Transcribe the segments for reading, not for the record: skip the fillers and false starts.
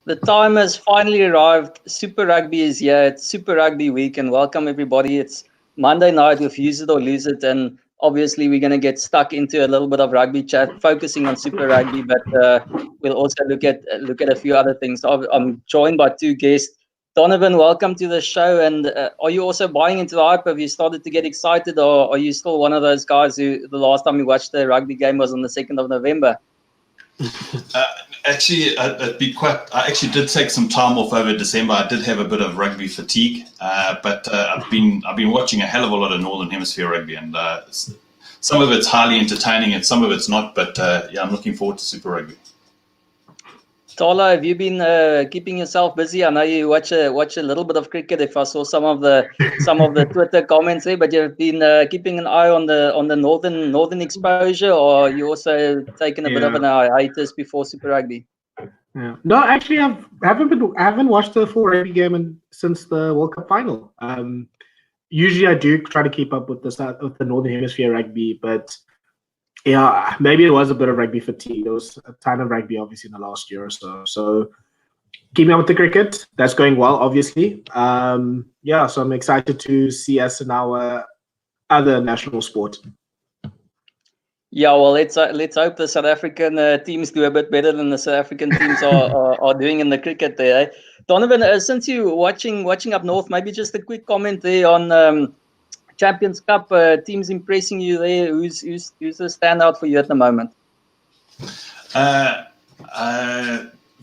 The time has finally arrived. Super Rugby is here. It's Super Rugby week, and welcome everybody. It's Monday night with Use It or Lose It, and obviously we're going to get stuck into a little bit of rugby chat, focusing on Super Rugby, but we'll also look at a few other things. I'm joined by two guests. Donovan, welcome to the show. And are you also buying into the hype? Have you started to get excited, or are you still one of those guys who the last time you watched the rugby game was on the 2nd of November? Actually, I actually did take some time off over December. I did have a bit of rugby fatigue, but I've been watching a hell of a lot of Northern Hemisphere rugby, and some of it's highly entertaining and some of it's not. But yeah, I'm looking forward to Super Rugby. Tala, have you been keeping yourself busy? I know you watch a little bit of cricket. If I saw some of the Twitter comments there, but you've been keeping an eye on the northern exposure, or you also taken a bit of an hiatus before Super Rugby? Yeah. No, actually, I haven't watched the full rugby game since the World Cup final. Usually, I do try to keep up with the Northern Hemisphere rugby, but yeah, maybe it was a bit of rugby fatigue. There was a ton of rugby, obviously, in the last year or so. So keeping up with the cricket, that's going well, obviously. Yeah, so I'm excited to see us in our other national sport. Yeah, well, let's hope the South African teams do a bit better than the South African teams are doing in the cricket there. Eh? Donovan, since you're watching up north, maybe just a quick comment there on Champions Cup teams impressing you there. Who's the standout for you at the moment?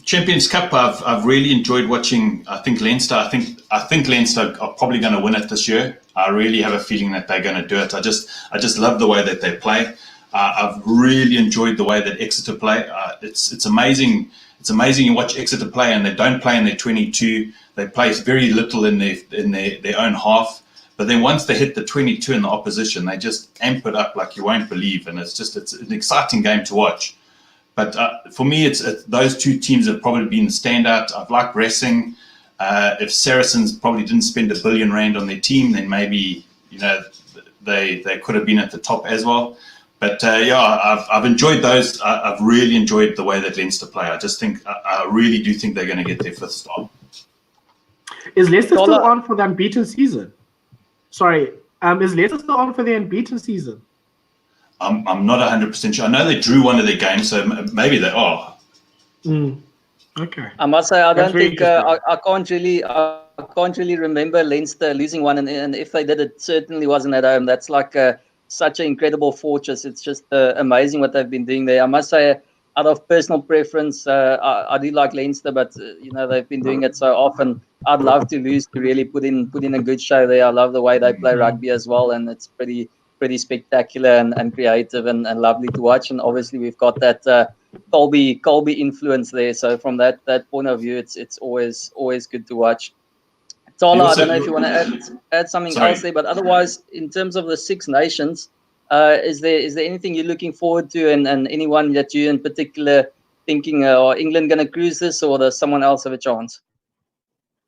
Champions Cup, I've really enjoyed watching. I think Leinster. I think Leinster are probably going to win it this year. I really have a feeling that they're going to do it. I just love the way that they play. I've really enjoyed the way that Exeter play. It's amazing. It's amazing you watch Exeter play, and they don't play in their 22. They play very little in their own half. But then once they hit the 22 in the opposition, they just amp it up like you won't believe, and it's an exciting game to watch. But for me, it's those two teams have probably been the standout. I've liked Racing. If Saracens probably didn't spend R1 billion on their team, then maybe they could have been at the top as well. But yeah, I've enjoyed those. I've really enjoyed the way that Leinster play. I really do think they're going to get their 5th star. Is Leicester still on for the unbeaten season? Sorry, is Leicester still on for the unbeaten season? I'm not 100% sure. I know they drew one of their games, so maybe they are. Okay. I must say, I don't think I can't really remember Leinster losing one, and if they did, it certainly wasn't at home. That's like such an incredible fortress. It's just amazing what they've been doing there. I must say, out of personal preference, I do like Leinster, but they've been doing it so often. I'd love to lose to really put in a good show there. I love the way they play rugby as well, and it's pretty spectacular and creative and lovely to watch. And obviously, we've got that Colby influence there. So from that point of view, it's always good to watch. Tala, I don't know if you want to add something else there, but otherwise, in terms of the Six Nations, is there anything you're looking forward to, and anyone that you in particular thinking, are England going to cruise this, or does someone else have a chance?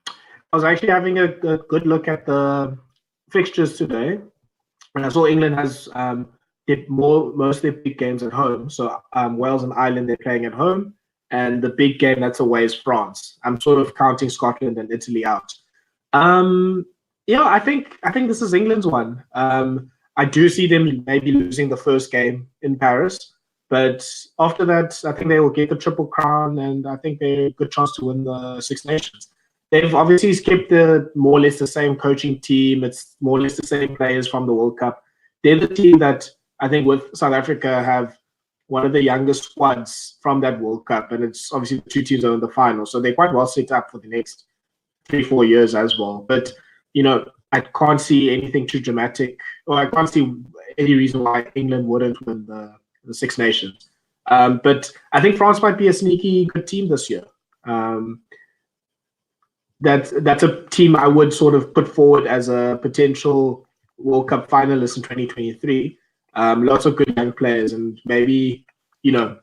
I was actually having a good look at the fixtures today, and I saw England has did most of their big games at home. So Wales and Ireland, they're playing at home, and the big game that's away is France. I'm sort of counting Scotland and Italy out. Yeah, I think this is England's one. I do see them maybe losing the first game in Paris, but after that, I think they will get the Triple Crown, and I think they're a good chance to win the Six Nations. They've obviously kept more or less the same coaching team. It's more or less the same players from the World Cup. They're the team that I think with South Africa have one of the youngest squads from that World Cup, and it's obviously the two teams are in the final, so they're quite well set up for the next 3-4 years as well. But I can't see anything too dramatic, or I can't see any reason why England wouldn't win the Six Nations. But I think France might be a sneaky good team this year. That's a team I would sort of put forward as a potential World Cup finalist in 2023. Lots of good young players, and maybe,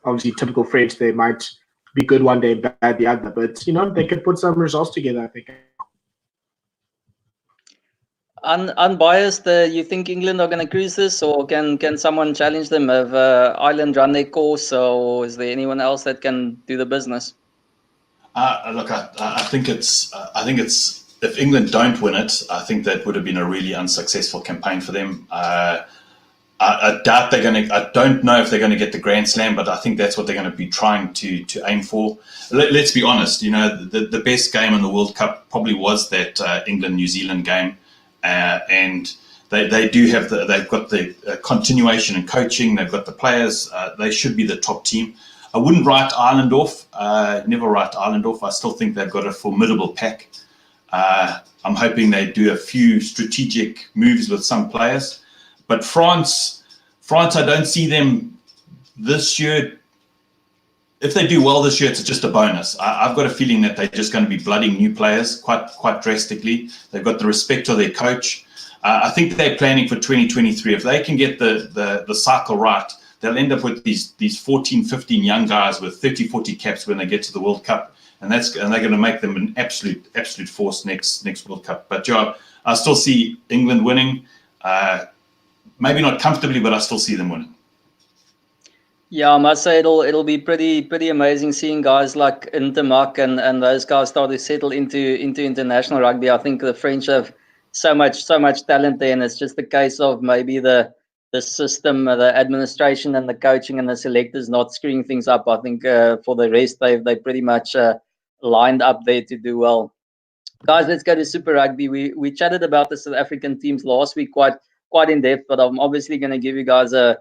obviously typical French, they might be good one day and bad the other. But, they could put some results together, I think. Unbiased, you think England are going to cruise this, or can someone challenge them? Have Ireland run their course, or is there anyone else that can do the business? Look, I think it's if England don't win it, I think that would have been a really unsuccessful campaign for them. I doubt they're going to. I don't know if they're going to get the Grand Slam, but I think that's what they're going to be trying to aim for. Let's be honest. The best game in the World Cup probably was that England-New Zealand game, and they do have they've got the continuation in coaching. They've got the players. They should be the top team. I wouldn't write Ireland off. Never write Ireland off. I still think they've got a formidable pack. I'm hoping they do a few strategic moves with some players. But France, I don't see them this year. If they do well this year, it's just a bonus. I've got a feeling that they're just going to be blooding new players quite drastically. They've got the respect of their coach. I think they're planning for 2023. If they can get the cycle right, they'll end up with these 14, 15 young guys with 30, 40 caps when they get to the World Cup. And they're going to make them an absolute force next World Cup. But yeah, I still see England winning. Maybe not comfortably, but I still see them winning. Yeah, I must say it'll be pretty amazing seeing guys like Intermark and those guys start to settle into international rugby. I think the French have so much talent there, and it's just a case of maybe the system, the administration, and the coaching and the selectors not screwing things up. I think for the rest, they pretty much lined up there to do well. Guys, let's go to Super Rugby. We chatted about the South African teams last week quite in depth, but I'm obviously going to give you guys a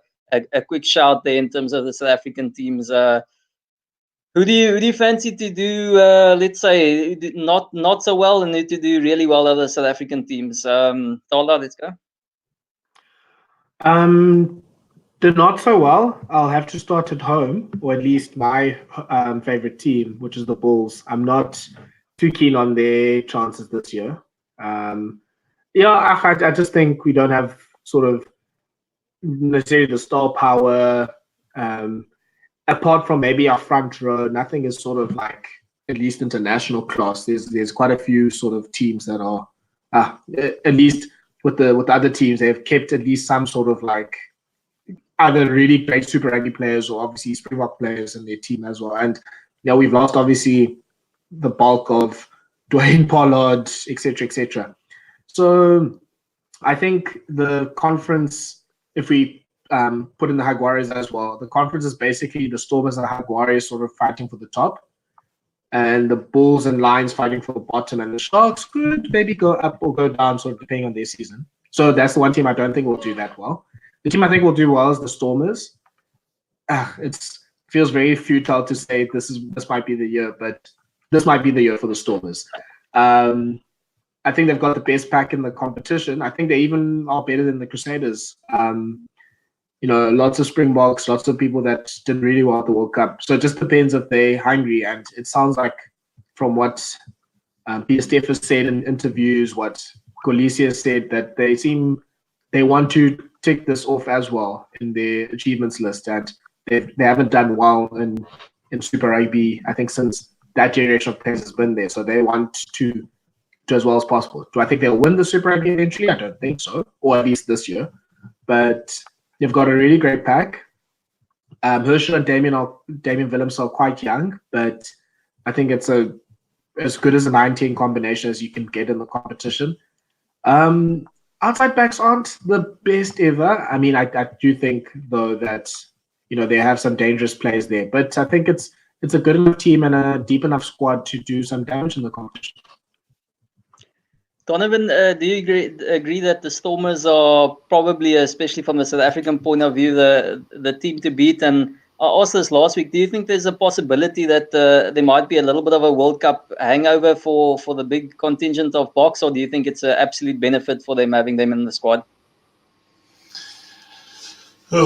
quick shout there in terms of the South African teams. Who do you fancy to do? Let's say not so well, and need to do really well other South African teams. Tola, let's go. Did not so well. I'll have to start at home, or at least my favorite team, which is the Bulls. I'm not too keen on their chances this year. I just think we don't have sort of necessarily the star power. Apart from maybe our front row, nothing is sort of like at least international class. There's quite a few sort of teams that are at least with the other teams, they've kept at least some sort of like either really great Super Rugby players or obviously Springbok players in their team as well. And we've lost obviously the bulk of Dwayne Pollard, etc. So I think the conference, if we put in the Jaguares as well, the conference is basically the Stormers and the Jaguares sort of fighting for the top, and the Bulls and Lions fighting for the bottom, and the Sharks could maybe go up or go down, sort of depending on their season. So that's the one team I don't think will do that well. The team I think will do well is the Stormers. It feels very futile to say this might be the year, but this might be the year for the Stormers. I think they've got the best pack in the competition. I think they even are better than the Crusaders. Lots of Springboks, lots of people that did really well at the World Cup. So it just depends if they're hungry. And it sounds like from what Peter Steff has said in interviews, what Kolisi has said, that they want to tick this off as well in their achievements list. And they haven't done well in Super Rugby, I think, since that generation of players has been there. So they want to do as well as possible. Do I think they'll win the Super Rugby eventually? I don't think so, or at least this year. But they've got a really great pack. Herschel and Damien Willems are quite young, but I think it's as good as a 9-10 combination as you can get in the competition. Outside backs aren't the best ever. I mean, I do think though that they have some dangerous players there, but I think it's a good enough team and a deep enough squad to do some damage in the competition. Donovan, do you agree that the Stormers are probably, especially from the South African point of view, the team to beat? And I asked this last week, do you think there's a possibility that there might be a little bit of a World Cup hangover for the big contingent of Boks, or do you think it's an absolute benefit for them having them in the squad? When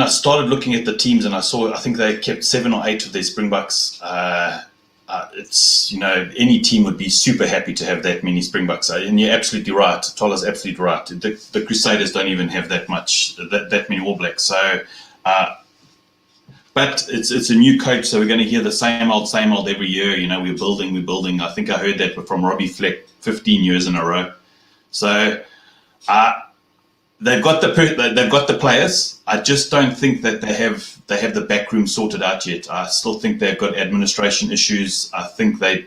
I started looking at the teams and I think they kept 7 or 8 of their Springboks. Any team would be super happy to have that many Springboks. And you're absolutely right. Tola's absolutely right. The Crusaders don't even have that many All Blacks. So, but it's a new coach, so we're going to hear the same old every year. We're building. I think I heard that from Robbie Fleck 15 years in a row. So, they've got the players. I just don't think that they have they have the back room sorted out yet. I still think they've got administration issues. I think they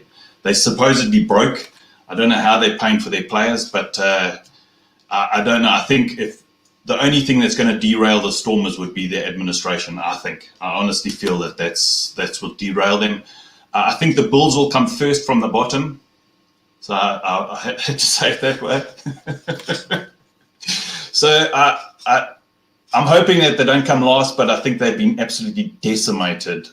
supposedly broke. I don't know how they're paying for their players, but I don't know. I think if the only thing that's going to derail the Stormers would be their administration. I honestly feel that's what derailed them. I think the Bulls will come first from the bottom. So I had to say it that way. So I'm hoping that they don't come last, but I think they've been absolutely decimated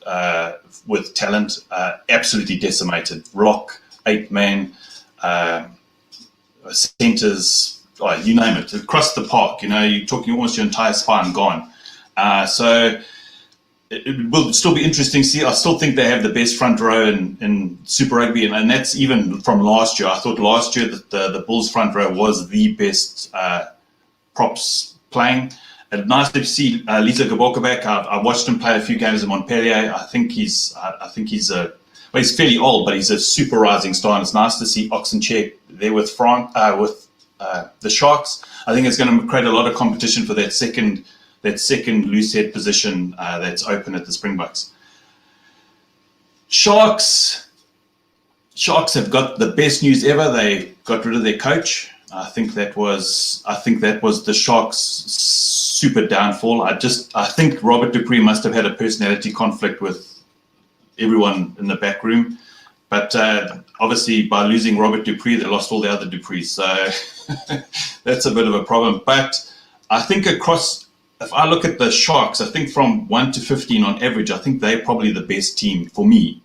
with talent. Absolutely decimated. Rock, 8-man, centres, you name it, across the park. You're talking almost your entire spine gone. So it will still be interesting to see. I still think they have the best front row in Super Rugby, and that's even from last year. I thought last year that the Bulls front row was the best props playing. And nice to see Lisa Gaboko back. I watched him play a few games in Montpellier. I think he's fairly old, but he's a super rising star. And it's nice to see Oxenchair there with the Sharks. I think it's going to create a lot of competition for that second loose head position that's open at the Springboks. Sharks have got the best news ever. They got rid of their coach. I think that was the Sharks' super downfall. I think Robert Dupree must have had a personality conflict with everyone in the back room. But obviously, by losing Robert Dupree, they lost all the other Duprees. So that's a bit of a problem. But I think if I look at the Sharks, I think from 1 to 15 on average, I think they're probably the best team for me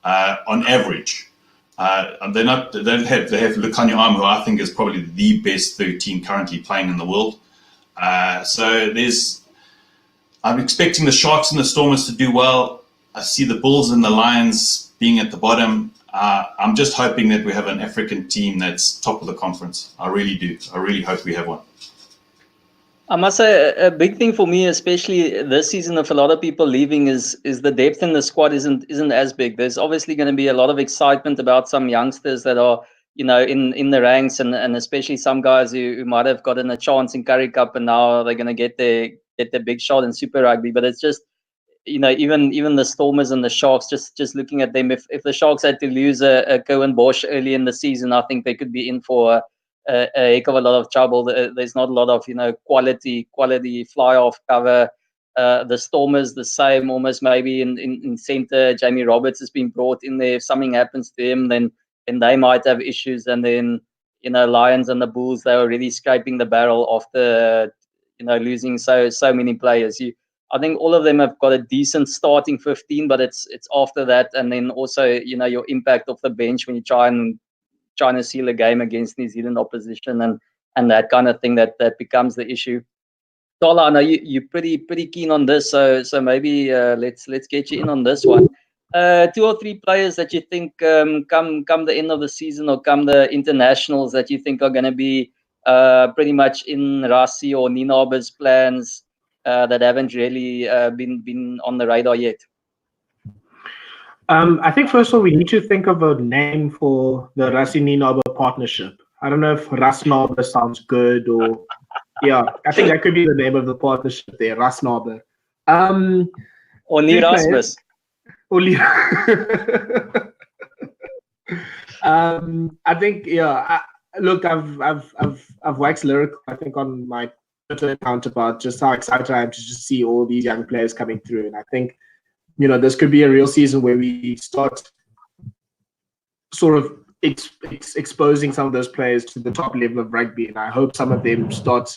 on average. They have Lukhanyo Am, who I think is probably the best 13 currently playing in the world. So I'm expecting the Sharks and the Stormers to do well. I see the Bulls and the Lions being at the bottom. I'm just hoping that we have an African team that's top of the conference. I really do. I really hope we have one. I must say a big thing for me, especially this season, of a lot of people leaving, is the depth in the squad isn't as big. There's obviously going to be a lot of excitement about some youngsters that are in the ranks, and especially some guys who might have gotten a chance in Currie Cup and now they're going to get their big shot in Super Rugby. But it's just even the Stormers and the Sharks, just looking at them, if the Sharks had to lose a Cohen Bosch early in the season, I think they could be in for a heck of a lot of trouble. There's not a lot of quality fly off cover. The Stormers the same, almost maybe in centre. Jamie Roberts has been brought in there. If something happens to him, then they might have issues. And then Lions and the Bulls, they're already scraping the barrel after losing so many players. I think all of them have got a decent starting 15, but it's after that, and then also your impact off the bench when you trying to seal a game against New Zealand opposition and that kind of thing that becomes the issue. Tola, I know you're pretty keen on this, so maybe let's get you in on this one. 2 or 3 players that you think come the end of the season or come the internationals that you think are going to be pretty much in Rassie or Ninaber's plans that haven't really been on the radar yet. I think first of all, we need to think of a name for the Rassie-Ninaber partnership. I don't know if Rasnaber sounds good or... Yeah, I think that could be the name of the partnership there, Rasnaber. Or Erasmus. I think, look, I've waxed lyrical, I think, on my Twitter account about just how excited I am to just see all these young players coming through. And I think, this could be a real season where we start sort of exposing some of those players to the top level of rugby. And I hope some of them start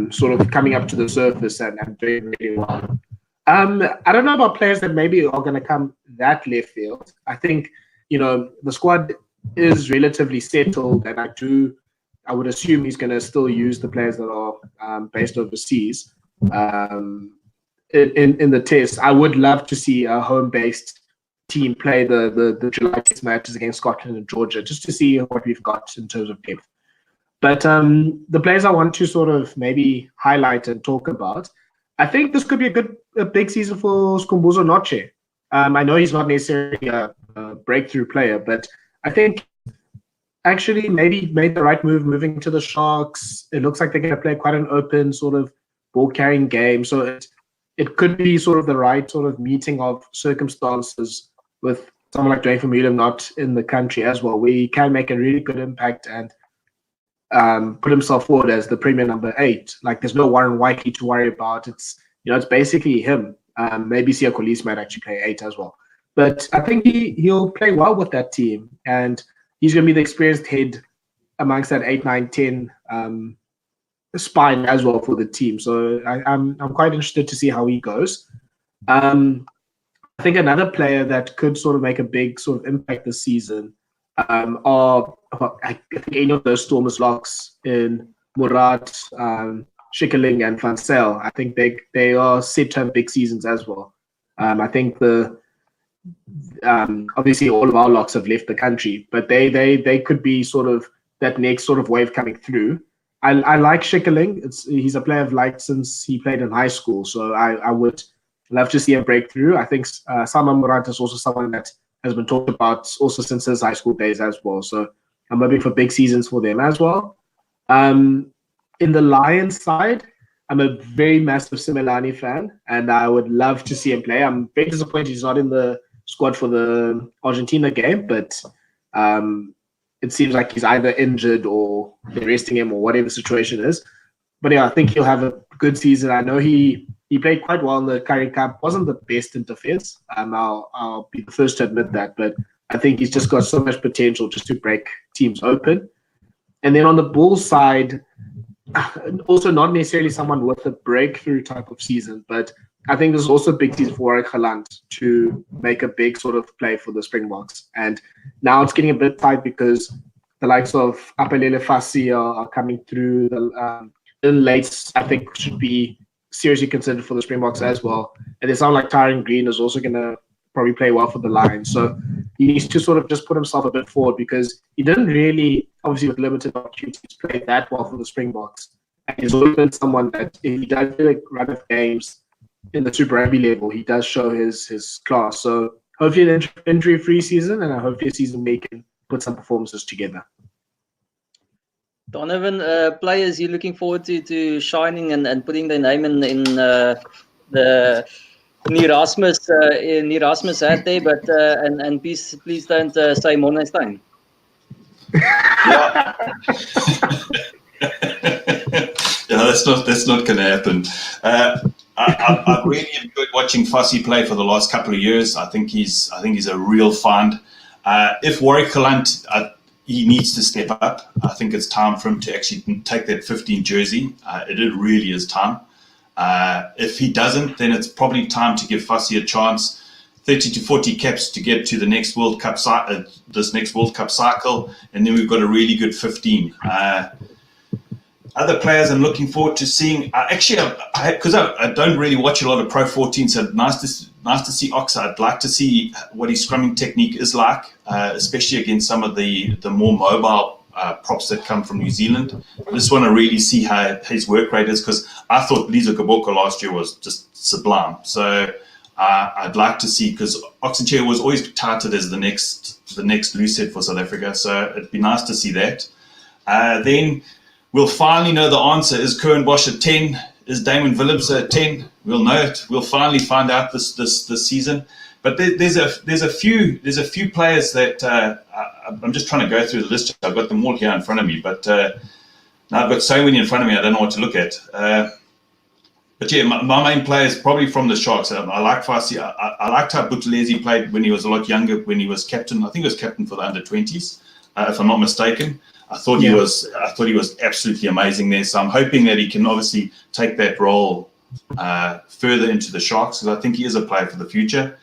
sort of coming up to the surface and doing really well. I don't know about players that maybe are going to come that left field. I think, the squad is relatively settled, and I would assume he's going to still use the players that are based overseas. In the test, I would love to see a home-based team play the July test matches against Scotland and Georgia, just to see what we've got in terms of depth. But the players I want to sort of maybe highlight and talk about, I think this could be a big season for Skhumbuzo Noche. I know he's not necessarily a breakthrough player, but I think actually maybe made the right move moving to the Sharks. It looks like they're going to play quite an open sort of ball-carrying game. So it could be sort of the right sort of meeting of circumstances with someone like Dwayne Vermeulen not in the country as well, where he can make a really good impact and put himself forward as the Premier number 8. Like, there's no Warren Whiteley to worry about. It's it's basically him. Maybe Sia Kolisi might actually play 8 as well. But I think he'll play well with that team, and he's going to be the experienced head amongst that 8, 9, 10 spine as well for the team. So I'm quite interested to see how he goes. I think another player that could sort of make a big sort of impact this season are, I think, any of those Stormers locks in Murat, Schickerling, and Van Zyl. I think they are set to have big seasons as well. I think obviously all of our locks have left the country, but they could be sort of that next sort of wave coming through. I like Schickerling. He's a player I've liked since he played in high school, so I would love to see him break through. I think Salman Murat is also someone that has been talked about also since his high school days as well. So I'm hoping for big seasons for them as well. In the Lions side, I'm a very massive Simelane fan, and I would love to see him play. I'm very disappointed he's not in the squad for the Argentina game, but it seems like he's either injured or they're resting him or whatever the situation is. But yeah, I think he'll have a good season. I know he played quite well in the Currie Cup. Wasn't the best in defense. I'll be the first to admit that, but I think he's just got so much potential just to break teams open. And then on the Bulls side, also not necessarily someone with a breakthrough type of season, but I think there's also a big season for Warwick Gelant to make a big sort of play for the Springboks. And now it's getting a bit tight because the likes of Apelele Fassi are coming through. The Lates, I think, should be seriously considered for the Springboks as well. And it sounds like Tyron Green is also going to probably play well for the Lions. So he needs to sort of just put himself a bit forward because he didn't really, obviously with limited opportunities, play that well for the Springboks. And he's always been someone that if he does do a run of games in the Super Rugby level, he does show his class. So hopefully an injury-free season, and I hope a season where he can put some performances together. Donovan, players you're looking forward to shining and putting their name in the Erasmus hat there, but and please don't say Monestein. Yeah. That's not going to happen. I've really enjoyed watching Fassi play for the last couple of years. I think he's a real find. If Warwick Gelant, he needs to step up. I think it's time for him to actually take that 15 jersey. It really is time. If he doesn't, then it's probably time to give Fassi a chance. 30 to 40 caps to get to the next World Cup this next World Cup cycle, and then we've got a really good 15. Other players I'm looking forward to seeing. Because I don't really watch a lot of Pro 14, so nice to see Oxa. I'd like to see what his scrumming technique is like, especially against some of the more mobile props that come from New Zealand. I just want to really see how his work rate is, because I thought Lizo Gaboko last year was just sublime. So I'd like to see, because Oxenchair was always touted as the next loose head for South Africa. So it'd be nice to see that. Then we'll finally know the answer. Is Curran Bosch at 10? Is Damon Phillips at 10? We'll know it. We'll finally find out this season. But there's a few players that I'm just trying to go through the list. I've got them all here in front of me, but now I've got so many in front of me I don't know what to look at. But yeah, my main player is probably from the Sharks. I like Fassi. I liked how Buthelezi played when he was a lot younger, when he was captain. I think he was captain for the under-20s, if I'm not mistaken. I thought he was absolutely amazing there. So I'm hoping that he can obviously take that role further into the Sharks, because I think he is a player for the future.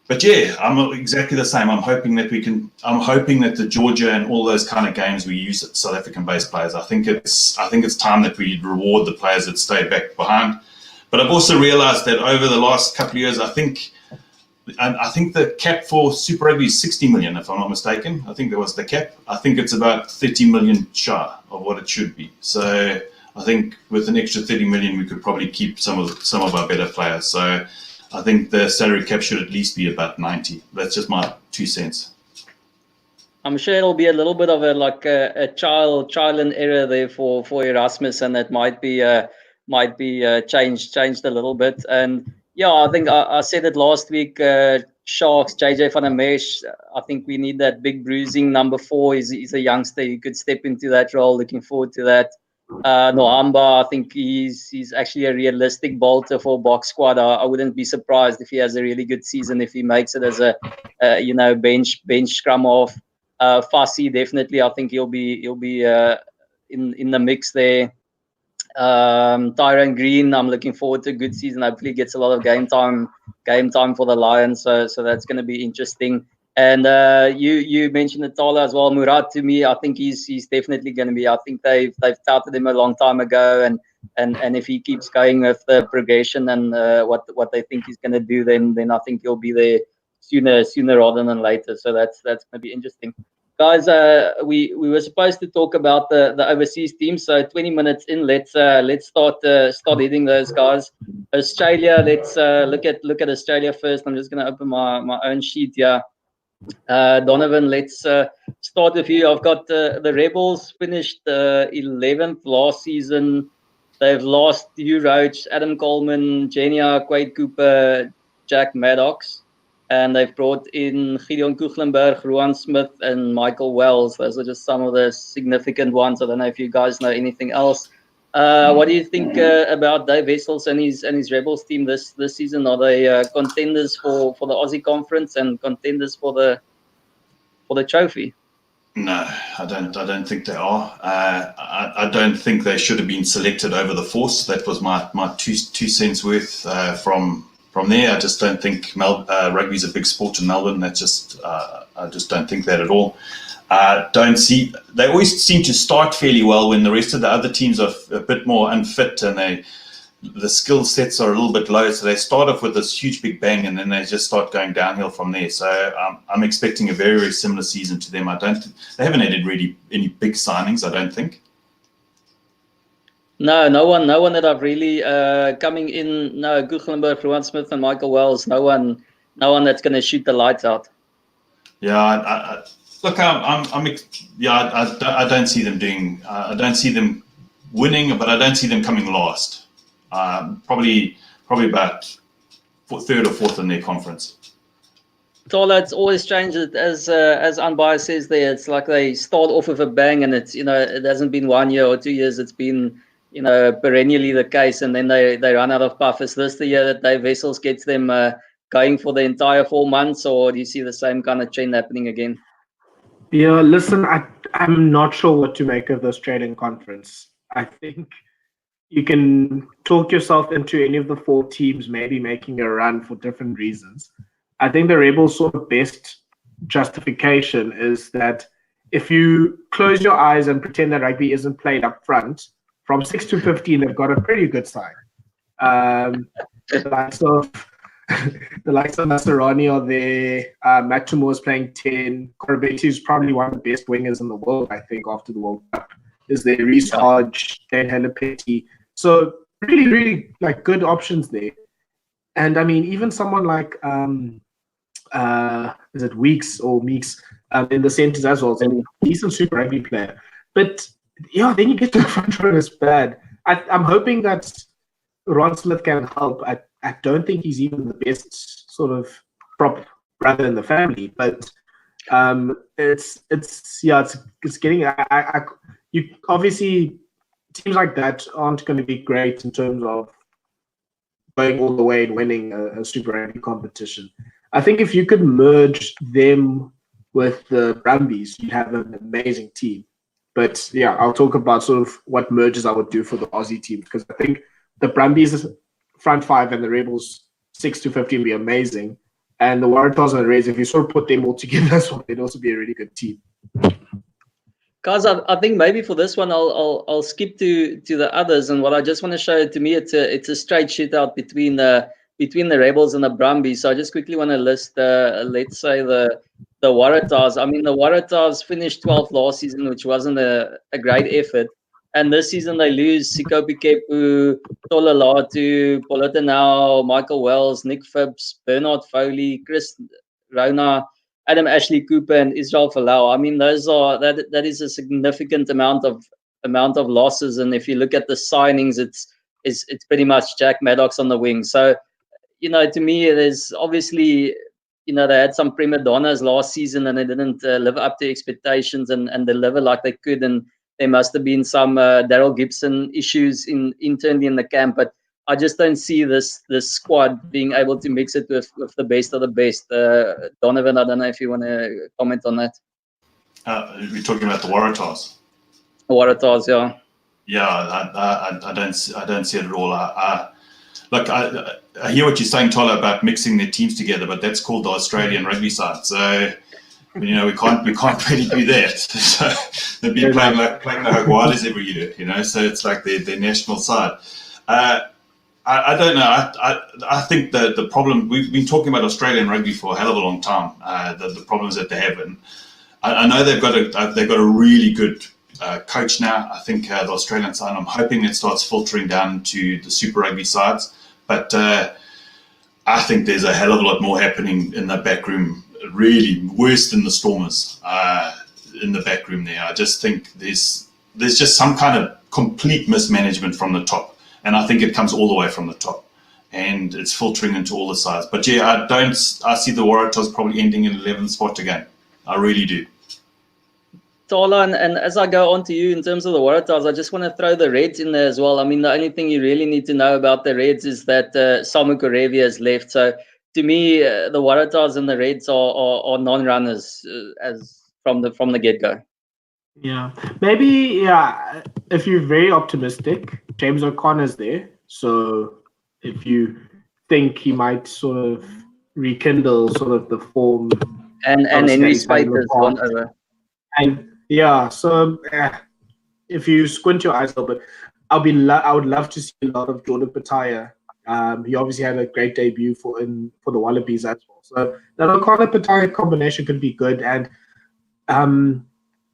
But yeah, I'm exactly the same. I'm hoping that the Georgia and all those kind of games we use South African-based players. I think it's time that we reward the players that stay back behind. But I've also realised that over the last couple of years, I think the cap for Super Rugby is 60 million, if I'm not mistaken. I think that was the cap. I think it's about 30 million shy of what it should be. So I think with an extra 30 million, we could probably keep some of our better players. So I think the salary cap should at least be about 90. That's just my 2 cents. I'm sure it'll be a little bit of a trial and error there for Erasmus, and that might be might be changed a little bit. And yeah, I think I said it last week. Sharks, JJ van der Merch. I think we need that big bruising number 4. He's a youngster. He could step into that role. Looking forward to that. Nohamba, I think he's actually a realistic bolter for box squad. I wouldn't be surprised if he has a really good season, if he makes it as a bench scrum off. Fussy, definitely. I think he'll be in the mix there. Tyrone Green, I'm looking forward to a good season. Hopefully gets a lot of game time for the Lions, so that's going to be interesting. And you mentioned Atala as well. Murad, to me, I think he's definitely going to be. I think they've touted him a long time ago, and if he keeps going with the progression and what they think he's going to do, then I think he'll be there sooner rather than later. So that's going to be interesting. Guys, we were supposed to talk about the overseas team. So 20 minutes in, let's start hitting those guys. Australia, let's look at Australia first. I'm just going to open my own sheet here. Donovan, let's start with you. I've got the Rebels finished 11th last season. They've lost Hugh Roach, Adam Coleman, Genia, Quade Cooper, Jack Maddox. And they've brought in Gideon Kuchlenberg, Ruan Smith, and Michael Wells. Those are just some of the significant ones. I don't know if you guys know anything else. What do you think about Dave Wessels and his Rebels team this season? Are they contenders for the Aussie Conference and contenders for the trophy? No, I don't think they are. I don't think they should have been selected over the Force. That was my two cents worth from there. I just don't think rugby is a big sport in Melbourne. That's just I just don't think that at all. They always seem to start fairly well when the rest of the other teams are a bit more unfit and the skill sets are a little bit low. So they start off with this huge big bang and then they just start going downhill from there. So I'm expecting a very, very similar season to them. They haven't added really any big signings, I don't think. No one that I've really coming in. No, Kuchlenberg, Ruan Smith, and Michael Wells. No one that's going to shoot the lights out. Yeah, look, I don't see them doing. I don't see them winning, but I don't see them coming last. Probably about third or fourth in their conference. Tola, it's always strange as Unbiased says there. It's like they start off with a bang, and it's it hasn't been 1 year or 2 years. It's been perennially the case, and then they run out of puff. Is this the year that Dave Wessels gets them going for the entire 4 months, or do you see the same kind of trend happening again? Yeah, listen, I'm not sure what to make of the Australian Conference. I think you can talk yourself into any of the 4 teams maybe making a run for different reasons. I think the Rebels' sort of best justification is that if you close your eyes and pretend that rugby isn't played up front, from 6 to 15, they've got a pretty good side. The likes of Masarani are there. Matt Tumor is playing 10. Corbett is probably one of the best wingers in the world, I think, after the World Cup. Is there Reece Hodge, Dan Hellepetty. So really, really good options there. And I mean, even someone like is it Weeks or Meeks in the centers as well. It's a decent Super Rugby player. But yeah, then you get to the front row, it's bad. I'm hoping that Ron Smith can help. I don't think he's even the best sort of prop brother in the family, but it's getting. You obviously teams like that aren't going to be great in terms of going all the way and winning a Super Rugby competition. I think if you could merge them with the Brumbies, you'd have an amazing team. But yeah, I'll talk about sort of what merges I would do for the Aussie team, because I think the Brumbies front 5 and the Rebels 6 to 15 would be amazing. And the Waratahs and the Rays, if you sort of put them all together as well, they'd also be a really good team. Guys, I think maybe for this one I'll skip to the others, and what I just want to show, to me it's a straight shootout between the Rebels and the Brumbies. So I just quickly want to list let's say the Waratahs. I mean, the Waratahs finished 12th last season, which wasn't a great effort, and this season they lose Sikopi Kepu, Tola Latu, Polotanau, Michael Wells, Nick Phipps, Bernard Foley, Chris Rona, Adam Ashley Cooper, and Israel Folau. I mean, that is a significant amount of losses. And if you look at the signings, it's pretty much Jack Maddox on the wing. So, to me, there's obviously, they had some prima donnas last season and they didn't live up to expectations and deliver like they could. And there must have been some Daryl Gibson issues internally in the camp. But I just don't see this squad being able to mix it with the best of the best. Donovan, I don't know if you want to comment on that. We're talking about the Waratahs. Waratahs, yeah. Yeah, I don't see it at all. Look, I hear what you're saying, Tola, about mixing their teams together, but that's called the Australian rugby side. So, we can't really do that. So they've been playing the Jaguars every year, So it's like their national side. I don't know. I think the problem, we've been talking about Australian rugby for a hell of a long time. The problems that they have, and I know they've got a really good coach now. I think the Australian side, I'm hoping it starts filtering down to the Super Rugby sides. But I think there's a hell of a lot more happening in the back room, really worse than the Stormers in the back room there. I just think there's just some kind of complete mismanagement from the top. And I think it comes all the way from the top. And it's filtering into all the sides. But yeah, I see the Waratahs probably ending in 11th spot again. I really do. Tola, and as I go on to you in terms of the Waratahs, I just want to throw the Reds in there as well. I mean, the only thing you really need to know about the Reds is that Samu Korevia has left. So to me, the Waratahs and the Reds are non-runners as from the get-go. Yeah, maybe, if you're very optimistic, James O'Connor's there. So if you think he might sort of rekindle sort of the form. And Henry Spite has gone over. And so if you squint your eyes a little bit, I would love to see a lot of Jordan Pataya. He obviously had a great debut for the Wallabies as well. So the O'Connor Pataya combination could be good. And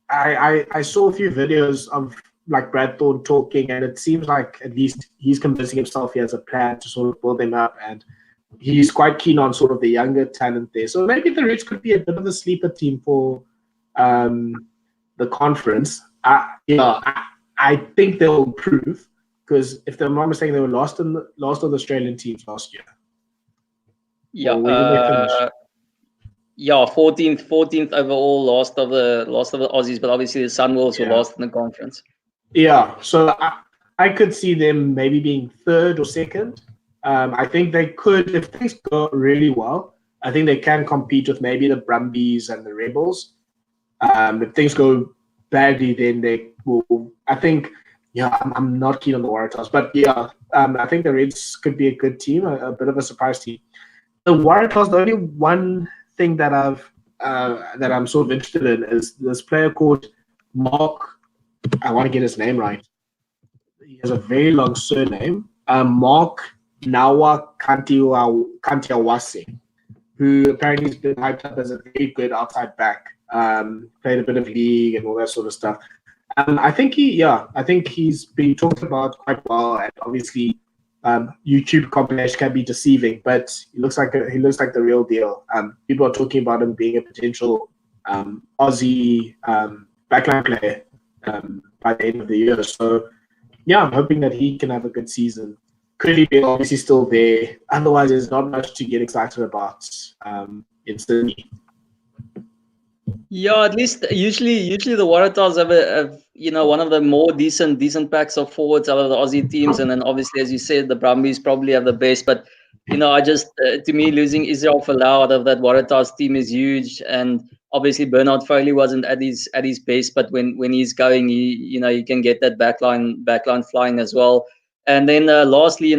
I saw a few videos of like Brad Thorne talking, and it seems like at least he's convincing himself he has a plan to sort of build them up, and he's quite keen on sort of the younger talent there. So maybe the Reds could be a bit of a sleeper team for the conference. I think they'll improve because if I'm not mistaken, they were last on the Australian teams last year. Yeah, where did they finish? Yeah, 14th overall, lost of the Aussies, but obviously the Sunwolves were last in the conference. Yeah, so I could see them maybe being third or second. I think they could, if things go really well, I think they can compete with maybe the Brumbies and the Rebels. If things go badly, then they will. I think, I'm not keen on the Waratahs, but I think the Reds could be a good team, a bit of a surprise team. The Waratahs, the only one thing that I'm sort of interested in is this player called Mark. I want to get his name right. He has a very long surname. Mark Nawa Kantiawase, who apparently has been hyped up as a very good outside back. Played a bit of league and all that sort of stuff. I think he's been talked about quite well, and obviously YouTube combination can be deceiving, but he looks like the real deal. People are talking about him being a potential Aussie backline player by the end of the year. So I'm hoping that he can have a good season. Critic obviously still there. Otherwise, there's not much to get excited about in Sydney. Yeah, at least usually the Waratahs have one of the more decent packs of forwards out of the Aussie teams, and then obviously, as you said, the Brumbies probably have the best. But I just to me, losing Israel Folau out of that Waratahs team is huge, and obviously Bernard Foley wasn't at his best, but when he's going, you can get that backline flying as well. And then lastly,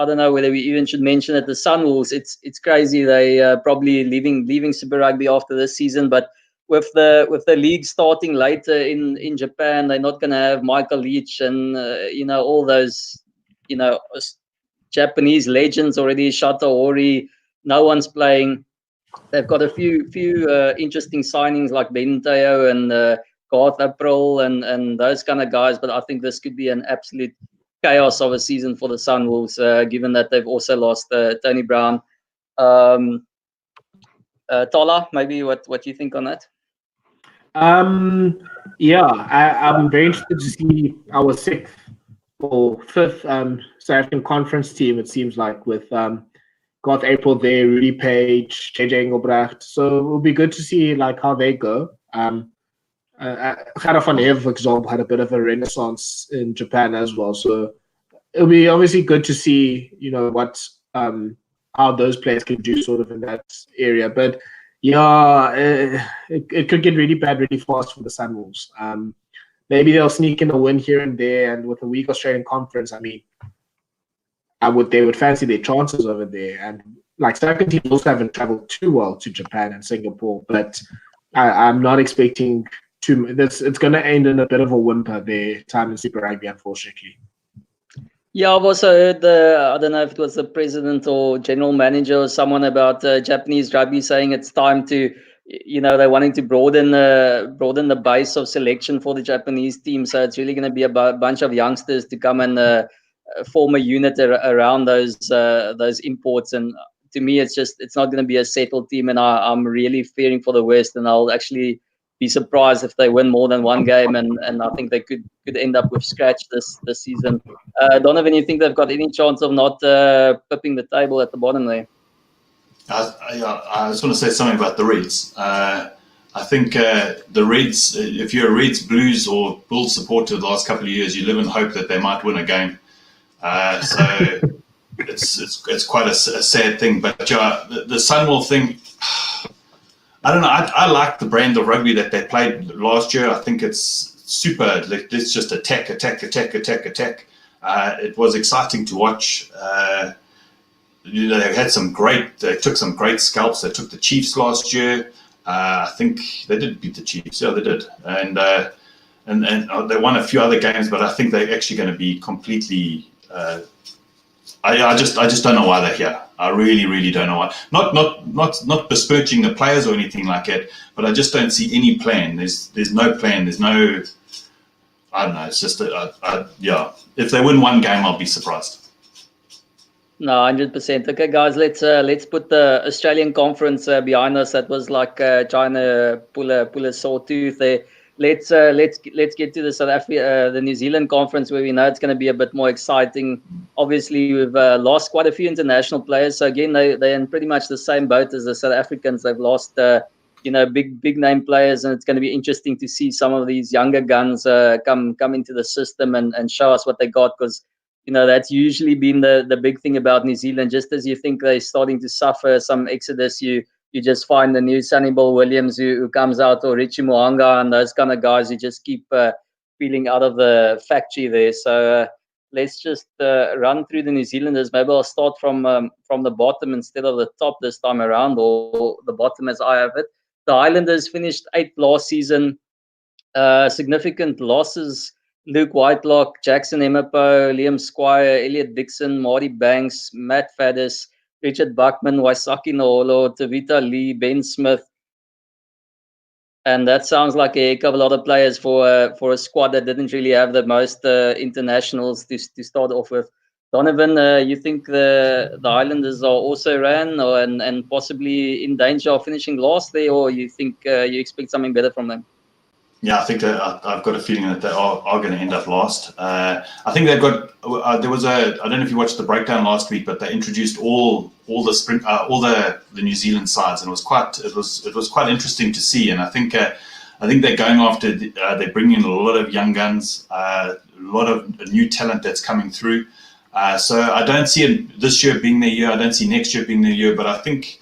I don't know whether we even should mention it. The Sunwolves, it's crazy. They probably leaving Super Rugby after this season, but with the league starting later in Japan, they're not going to have Michael Leach and all those Japanese legends already. Shata Hori, no one's playing. They've got a few interesting signings like Ben Teo and Garth April and those kind of guys, but I think this could be an absolute chaos of a season for the Sunwolves, given that they've also lost Tony Brown. Tola, maybe what you think on that? I'm very interested to see our sixth or fifth South African conference team, it seems like, with Garth April there, Rudy Page, JJ Engelbrecht. So it will be good to see like how they go. Gerard van Heever, for example, had a bit of a renaissance in Japan as well. So it'll be obviously good to see, what how those players can do sort of in that area. But yeah, it could get really bad really fast for the Sunwolves. Maybe they'll sneak in a win here and there, and with a weak Australian conference, I mean, they would fancy their chances over there. And like South African teams also haven't traveled too well to Japan and Singapore, but I'm not expecting too. It's going to end in a bit of a whimper their time in Super Rugby, unfortunately. Yeah, I've also heard I don't know if it was the president or general manager or someone about Japanese rugby saying it's time to, they're wanting to broaden the base of selection for the Japanese team. So it's really going to be a bunch of youngsters to come and form a unit around those imports. And to me, it's not going to be a settled team. And I'm really fearing for the West. And I'll actually be surprised if they win more than one game. And I think they could end up with scratch this season. Donovan, you think they've got any chance of not pipping the table at the bottom there? I just want to say something about the Reds. I think the Reds, if you're a Reds, Blues or Bulls supporter the last couple of years, you live in hope that they might win a game. So it's quite a sad thing. But the Sunwolf thing, I don't know. I like the brand of rugby that they played last year. I think it's super. Let's just attack. It was exciting to watch. They had they took some great scalps. They took the Chiefs last year. I think they did beat the Chiefs. Yeah, they did. And they won a few other games, but I think they're actually going to be completely. I just don't know why they're here. I really, really don't know why. Not besmirching the players or anything like that, but I just don't see any plan. There's no plan. There's no. I don't know. It's just yeah. If they win one game, I'll be surprised. No, 100%. Okay, guys, let's put the Australian conference behind us. That was like trying to pull a sore tooth there. Let's get to the South Africa, the New Zealand conference, where we know it's going to be a bit more exciting. Obviously, we've lost quite a few international players. So again, they're in pretty much the same boat as the South Africans. They've lost big name players, and it's going to be interesting to see some of these younger guns come into the system and show us what they got, because that's usually been the big thing about New Zealand. Just as you think they're starting to suffer some exodus, you just find the new Sonny Bill Williams who comes out, or Richie Mo'unga, and those kind of guys who just keep peeling out of the factory there. So let's just run through the New Zealanders. Maybe I'll start from the bottom instead of the top this time around, or the bottom as I have it. The Highlanders finished 8th last season. Significant losses: Luke Whitelock, Jackson Emapo, Liam Squire, Elliot Dixon, Marty Banks, Matt Faddis, Richard Buckman, Waisaki Noholo, Tavita Lee, Ben Smith. And that sounds like a heck of a lot of players for a squad that didn't really have the most internationals to start off with. Donovan, you think the Highlanders are also ran and possibly in danger of finishing last there, or you think you expect something better from them? Yeah, I think I've got a feeling that they are going to end up last. I think they've got. There was I don't know if you watched the breakdown last week, but they introduced all the New Zealand sides, and it was quite interesting to see. And I think they're going after. They're bringing in a lot of young guns, a lot of new talent that's coming through. So I don't see it this year being their year. I don't see next year being their year. But I think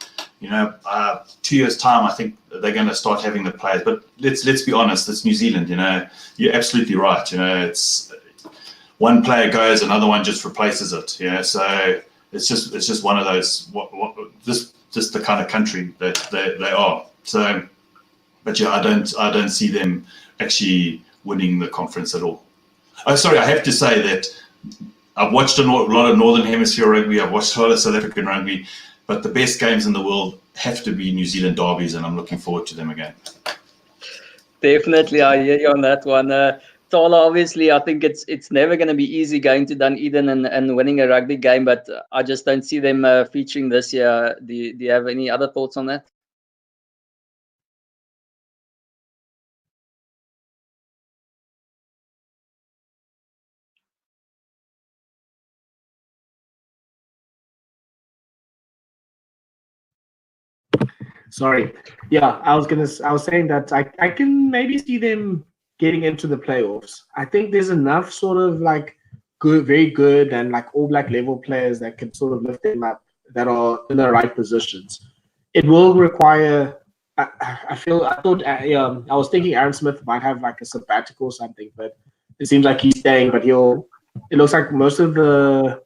2 years' time, I think they're going to start having the players. But let's be honest, it's New Zealand. You're absolutely right. It's one player goes, another one just replaces it. So it's just one of those. Just the kind of country that they are. So, but yeah, I don't see them actually winning the conference at all. Oh, sorry, I have to say that I've watched a lot of Northern Hemisphere rugby. I've watched a lot of South African rugby. But the best games in the world have to be New Zealand derbies, and I'm looking forward to them again. Definitely, I hear you on that one. Tala, obviously, I think it's never going to be easy going to Dunedin and winning a rugby game, but I just don't see them featuring this year. Do you have any other thoughts on that? Sorry. Yeah, I was saying that I can maybe see them getting into the playoffs. I think there's enough sort of like good, very good, and like All Black level players that can sort of lift them up that are in the right positions. It will require. I thought. I was thinking Aaron Smith might have like a sabbatical or something, but it seems like he's staying. But he'll. It looks like most of the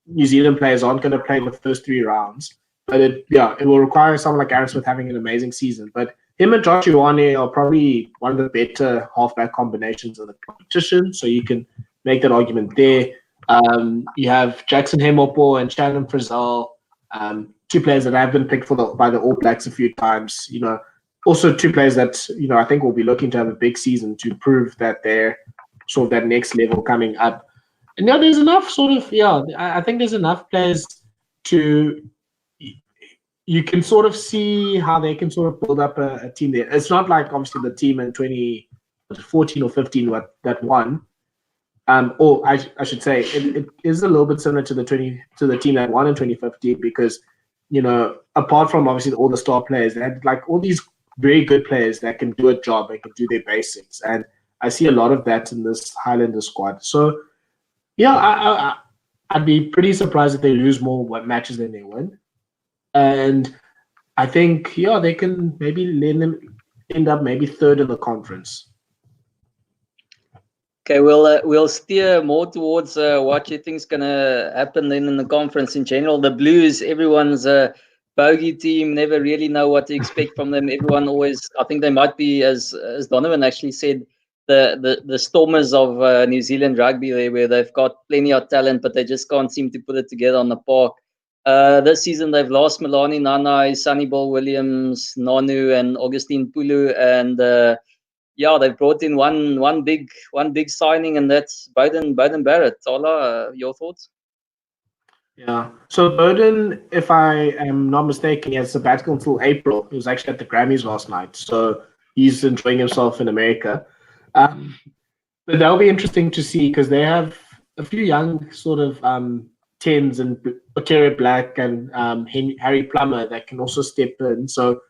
New Zealand players aren't going to play the first 3 rounds. But it will require someone like Aaron Smith having an amazing season. But him and Josh Ioane are probably one of the better halfback combinations in the competition. So you can make that argument there. You have Jackson Hemopo and Shannon Frizzell, 2 players that have been picked by the All Blacks a few times. Also 2 players that I think will be looking to have a big season to prove that they're sort of that next level coming up. And there's enough I think there's enough players to. You can sort of see how they can sort of build up a team there. It's not like obviously the team in 2014 or 15 that won. Or I should say it is a little bit similar to the team that won in 2015 because apart from obviously all the star players, they had like all these very good players that can do a job and can do their basics, and I see a lot of that in this Highlander squad. So I'd be pretty surprised if they lose more matches than they win. And I think, they can maybe end up maybe 3rd in the conference. Okay, we'll steer more towards what you think is going to happen then in the conference in general. The Blues, everyone's a bogey team, never really know what to expect from them. Everyone always, I think they might be, as Donovan actually said, the Stormers of New Zealand rugby there, where they've got plenty of talent, but they just can't seem to put it together on the park. This season they've lost Milani Nanai, Sonny Ball Williams, Nonu, and Augustine Pulu, and they've brought in one big signing, and that's Bowden Barrett. Ola, your thoughts? Yeah. So Bowden, if I am not mistaken, he has sabbatical until April. He was actually at the Grammys last night, so he's enjoying himself in America. But that'll be interesting to see because they have a few young sort of 10s and Otere Black and Harry Plummer that can also step in. So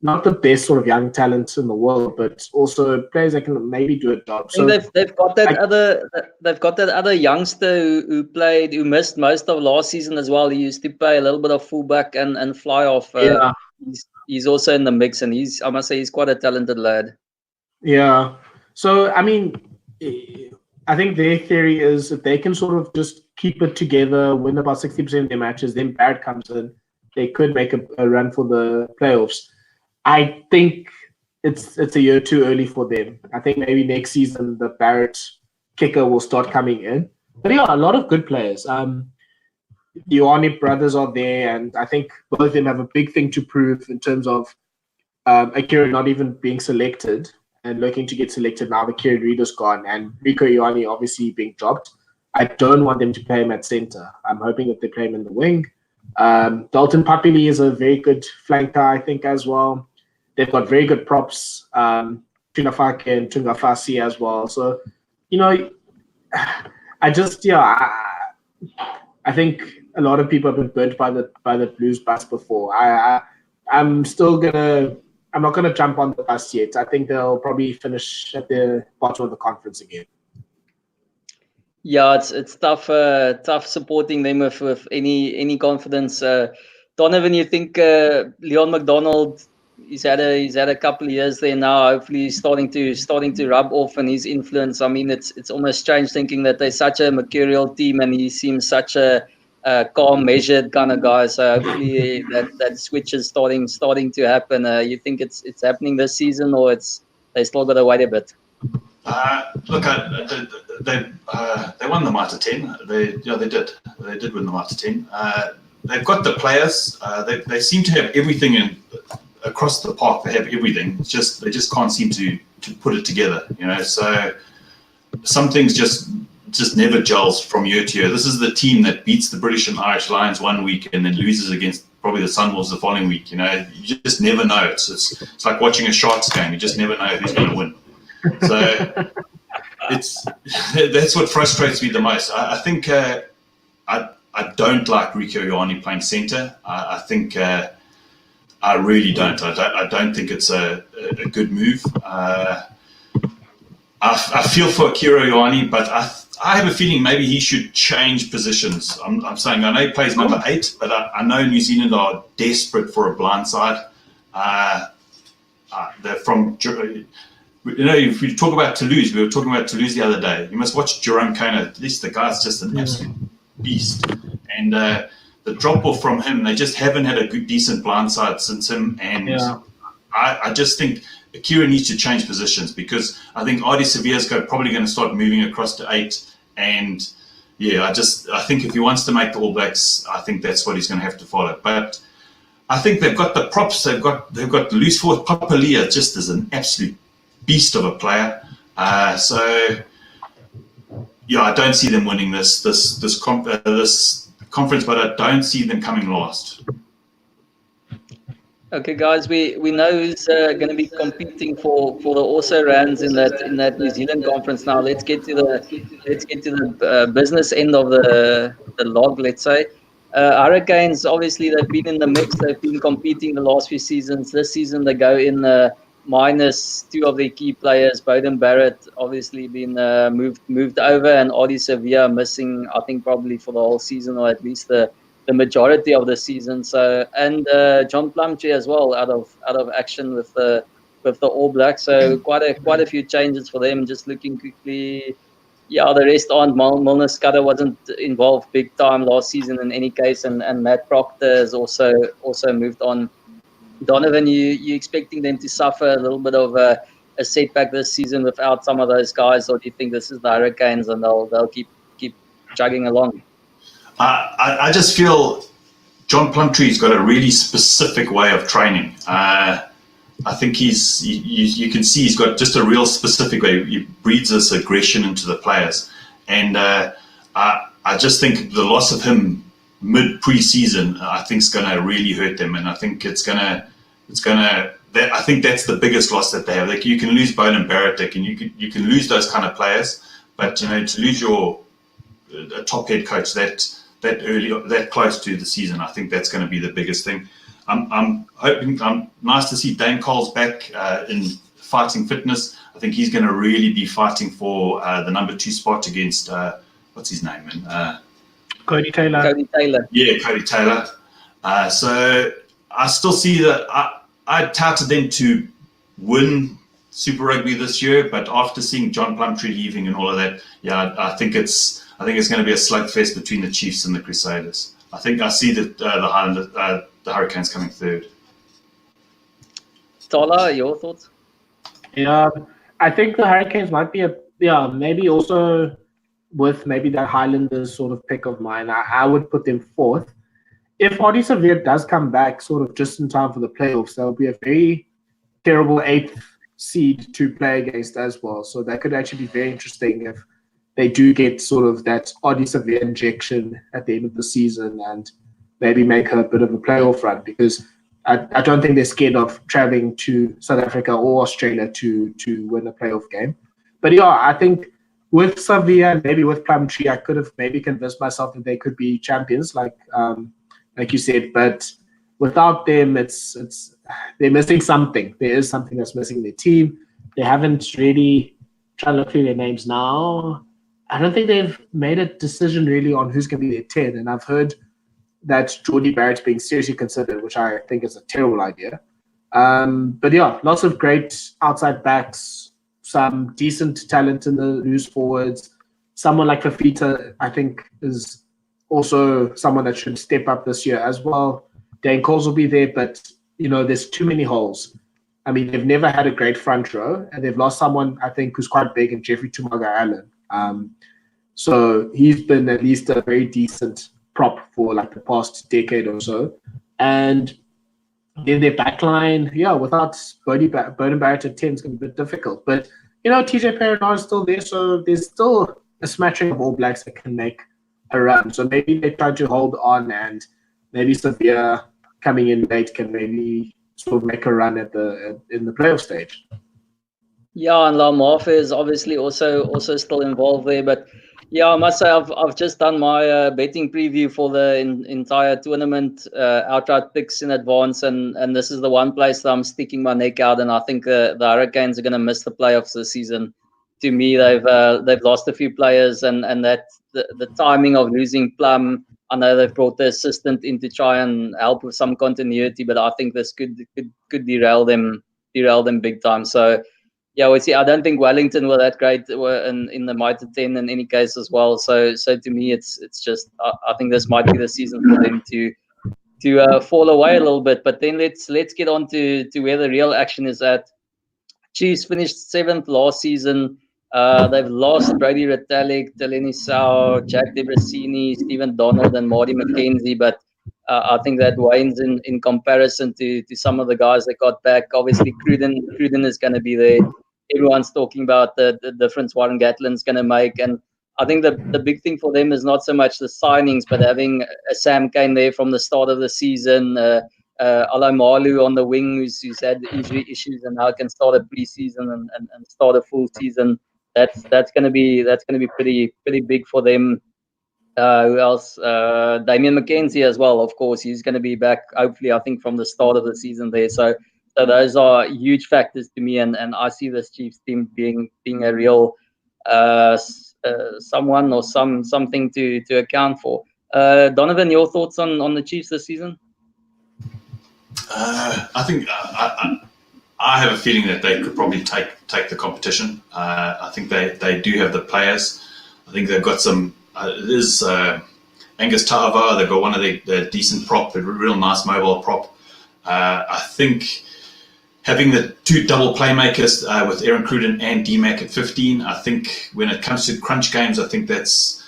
not the best sort of young talents in the world, but also players that can maybe do a job. So they've got that other youngster who missed most of last season as well. He used to play a little bit of fullback and fly off. He's also in the mix, and I must say he's quite a talented lad. Yeah. So I mean, I think their theory is if they can sort of just keep it together, win about 60% of their matches, then Barrett comes in, they could make a run for the playoffs. I think it's a year too early for them. I think maybe next season the Barrett kicker will start coming in. But a lot of good players. The Ioane brothers are there, and I think both of them have a big thing to prove in terms of Akira not even being selected and looking to get selected now. Akira Reeder's gone, and Rico Ioane obviously being dropped. I don't want them to play him at center. I'm hoping that they play him in the wing. Dalton Papili is a very good flanker, I think, as well. They've got very good props, Tunafake and Tungafasi as well. So, I think a lot of people have been burnt by the Blues bus before. I'm not gonna jump on the bus yet. I think they'll probably finish at the bottom of the conference again. Yeah, it's tough supporting them with any confidence. Donovan, you think Leon McDonald? He's had a couple of years there now. Hopefully, he's starting to rub off and his influence. I mean, it's almost strange thinking that they're such a mercurial team, and he seems such a calm, measured kind of guy. So hopefully that switch is starting to happen. You think it's happening this season, or they still got to wait a bit? Look, they won the Mitre 10. They did. They did win the Mitre 10. They've got the players. They seem to have everything across the park. They have everything. It's just they just can't seem to put it together. So some things just never gels from year to year. This is the team that beats the British and Irish Lions one week and then loses against probably the Sunwolves the following week. You just never know. It's like watching a Sharks game. You just never know who's going to win. So that's what frustrates me the most. I think I don't like Rico Ioane playing centre. I think I really don't. I don't think it's a good move. I feel for Akira Ioane, but I have a feeling maybe he should change positions. I'm saying I know he plays number 8, but I know New Zealand are desperate for a blindside. They're from, if we talk about Toulouse, we were talking about Toulouse the other day. You must watch Jerome Kona. At least the guy's just an absolute beast. And the drop off from him, they just haven't had a good, decent blindside since him. And I just think Akira needs to change positions, because I think Ardie Severe's probably going to start moving across to 8. And I think if he wants to make the All Blacks, I think that's what he's going to have to follow. But I think they've got the props. They've got the loose forward. Papalia just is an absolute beast of a player. I don't see them winning this conference, but I don't see them coming last. Okay, guys, we know who's going to be competing for the also rounds in that New Zealand conference. Now let's get to the business end of the log. Let's say Hurricanes. Obviously, they've been in the mix. They've been competing the last few seasons. This season, they go in minus 2 of their key players. Beauden Barrett obviously been moved over, and Ardie Severe missing, I think, probably for the whole season, or at least the majority of the season. So, and John Plumtree as well out of action with the All Blacks. So quite a few changes for them. Just looking quickly, the rest aren't. Milner Scudder wasn't involved big time last season in any case, and Matt Proctor has also moved on. Donovan, you expecting them to suffer a little bit of a setback this season without some of those guys, or do you think this is the Hurricanes and they'll keep chugging along? I just feel John Plumtree's got a really specific way of training. I think you can see he's got just a real specific way. He breeds this aggression into the players. And I just think the loss of him mid pre-season, I think, is going to really hurt them. And I think I think that's the biggest loss that they have. Like, you can lose Beauden Barrett, and you can lose those kind of players, but to lose your top head coach that early, that close to the season, I think that's going to be the biggest thing. I'm hoping. Nice to see Dane Cole's back in fighting fitness. I think he's going to really be fighting for the number 2 spot against what's his name, Cody Taylor. Yeah, Cody Taylor. So I still see that I touted them to win Super Rugby this year, but after seeing John Plumtree leaving and all of that, I think it's going to be a slugfest between the Chiefs and the Crusaders. I think I see the Hurricanes coming third. Tola, your thoughts? Yeah, I think the Hurricanes might be maybe also with maybe that Highlanders sort of pick of mine. I would put them 4th. If Ardie Severe does come back sort of just in time for the playoffs, that would be a very terrible 8th seed to play against as well. So that could actually be very interesting if they do get sort of that Ardie Severe injection at the end of the season and maybe make a bit of a playoff run, because I don't think they're scared of traveling to South Africa or Australia to win a playoff game. But I think with Severe and maybe with Plumtree, I could have maybe convinced myself that they could be champions, like you said. But without them, they're missing something. There is something that's missing in their team. They haven't really, trying to look through their names now, I don't think they've made a decision really on who's going to be their 10. And I've heard that Geordie Barrett's being seriously considered, which I think is a terrible idea. But lots of great outside backs, some decent talent in the loose forwards. Someone like Fafita, I think, is also someone that should step up this year as well. Dane Coles will be there, but, there's too many holes. I mean, they've never had a great front row, and they've lost someone, I think, who's quite big, in Jeffrey Tumaga-Allen. So he's been at least a very decent prop for like the past decade or so. And then their backline, without Beauden Barrett at 10 is going to be a bit difficult. But, TJ Perrinar is still there, so there's still a smattering of All Blacks that can make a run. So maybe they try to hold on, and maybe Severe coming in late can maybe sort of make a run in the playoff stage. Yeah, and Lamarfa is obviously also still involved there, but Yeah, I must say I've just done my betting preview for the entire tournament, outright picks in advance, and this is the one place that I'm sticking my neck out. And I think the Hurricanes are going to miss the playoffs this season. To me, they've lost a few players, and that the timing of losing Plum. I know they've brought the assistant in to try and help with some continuity, but I think this could derail them big time. So. Yeah, we see. I don't think Wellington were that great in the Mitre 10 in any case as well. So to me, it's just I think this might be the season for them to fall away a little bit. But then let's get on to where the real action is at. Chiefs finished 7th last season. They've lost Brady Retallick, Delaney Sau, Jack DeBrasini, Stephen Donald, and Marty McKenzie. But I think that wanes in comparison to some of the guys that got back. Obviously, Cruden is going to be there. Everyone's talking about the difference Warren Gatlin's going to make. And I think the big thing for them is not so much the signings, but having a Sam Cane there from the start of the season. Alamalu on the wing, who's had injury issues and now can start a preseason and start a full season. That's going to be pretty big for them. Who else? Damian McKenzie as well. Of course, he's going to be back. Hopefully, I think from the start of the season there. So those are huge factors to me, and I see this Chiefs team being a real someone or something to account for. Donovan, your thoughts on the Chiefs this season? I think I have a feeling that they could probably take the competition. I think they do have the players. I think they've got some. There's Angus Tava. They've got one of the decent prop, a real nice mobile prop. I think having the two double playmakers with Aaron Cruden and DMAC at 15. I think when it comes to crunch games, I think that's.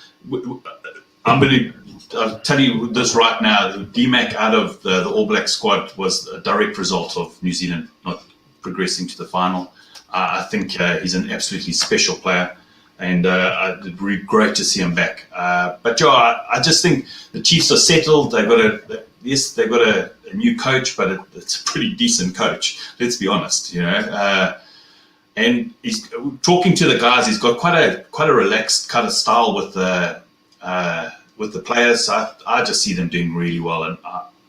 I'll tell you this right now. DMAC out of the All Black squad was a direct result of New Zealand not progressing to the final. I think he's an absolutely special player, and it'd be great to see him back. But Joe, I just think the Chiefs are settled. They've got a new coach, but it's a pretty decent coach. Let's be honest, and he's talking to the guys. He's got quite a relaxed kind of style with the players. I just see them doing really well, and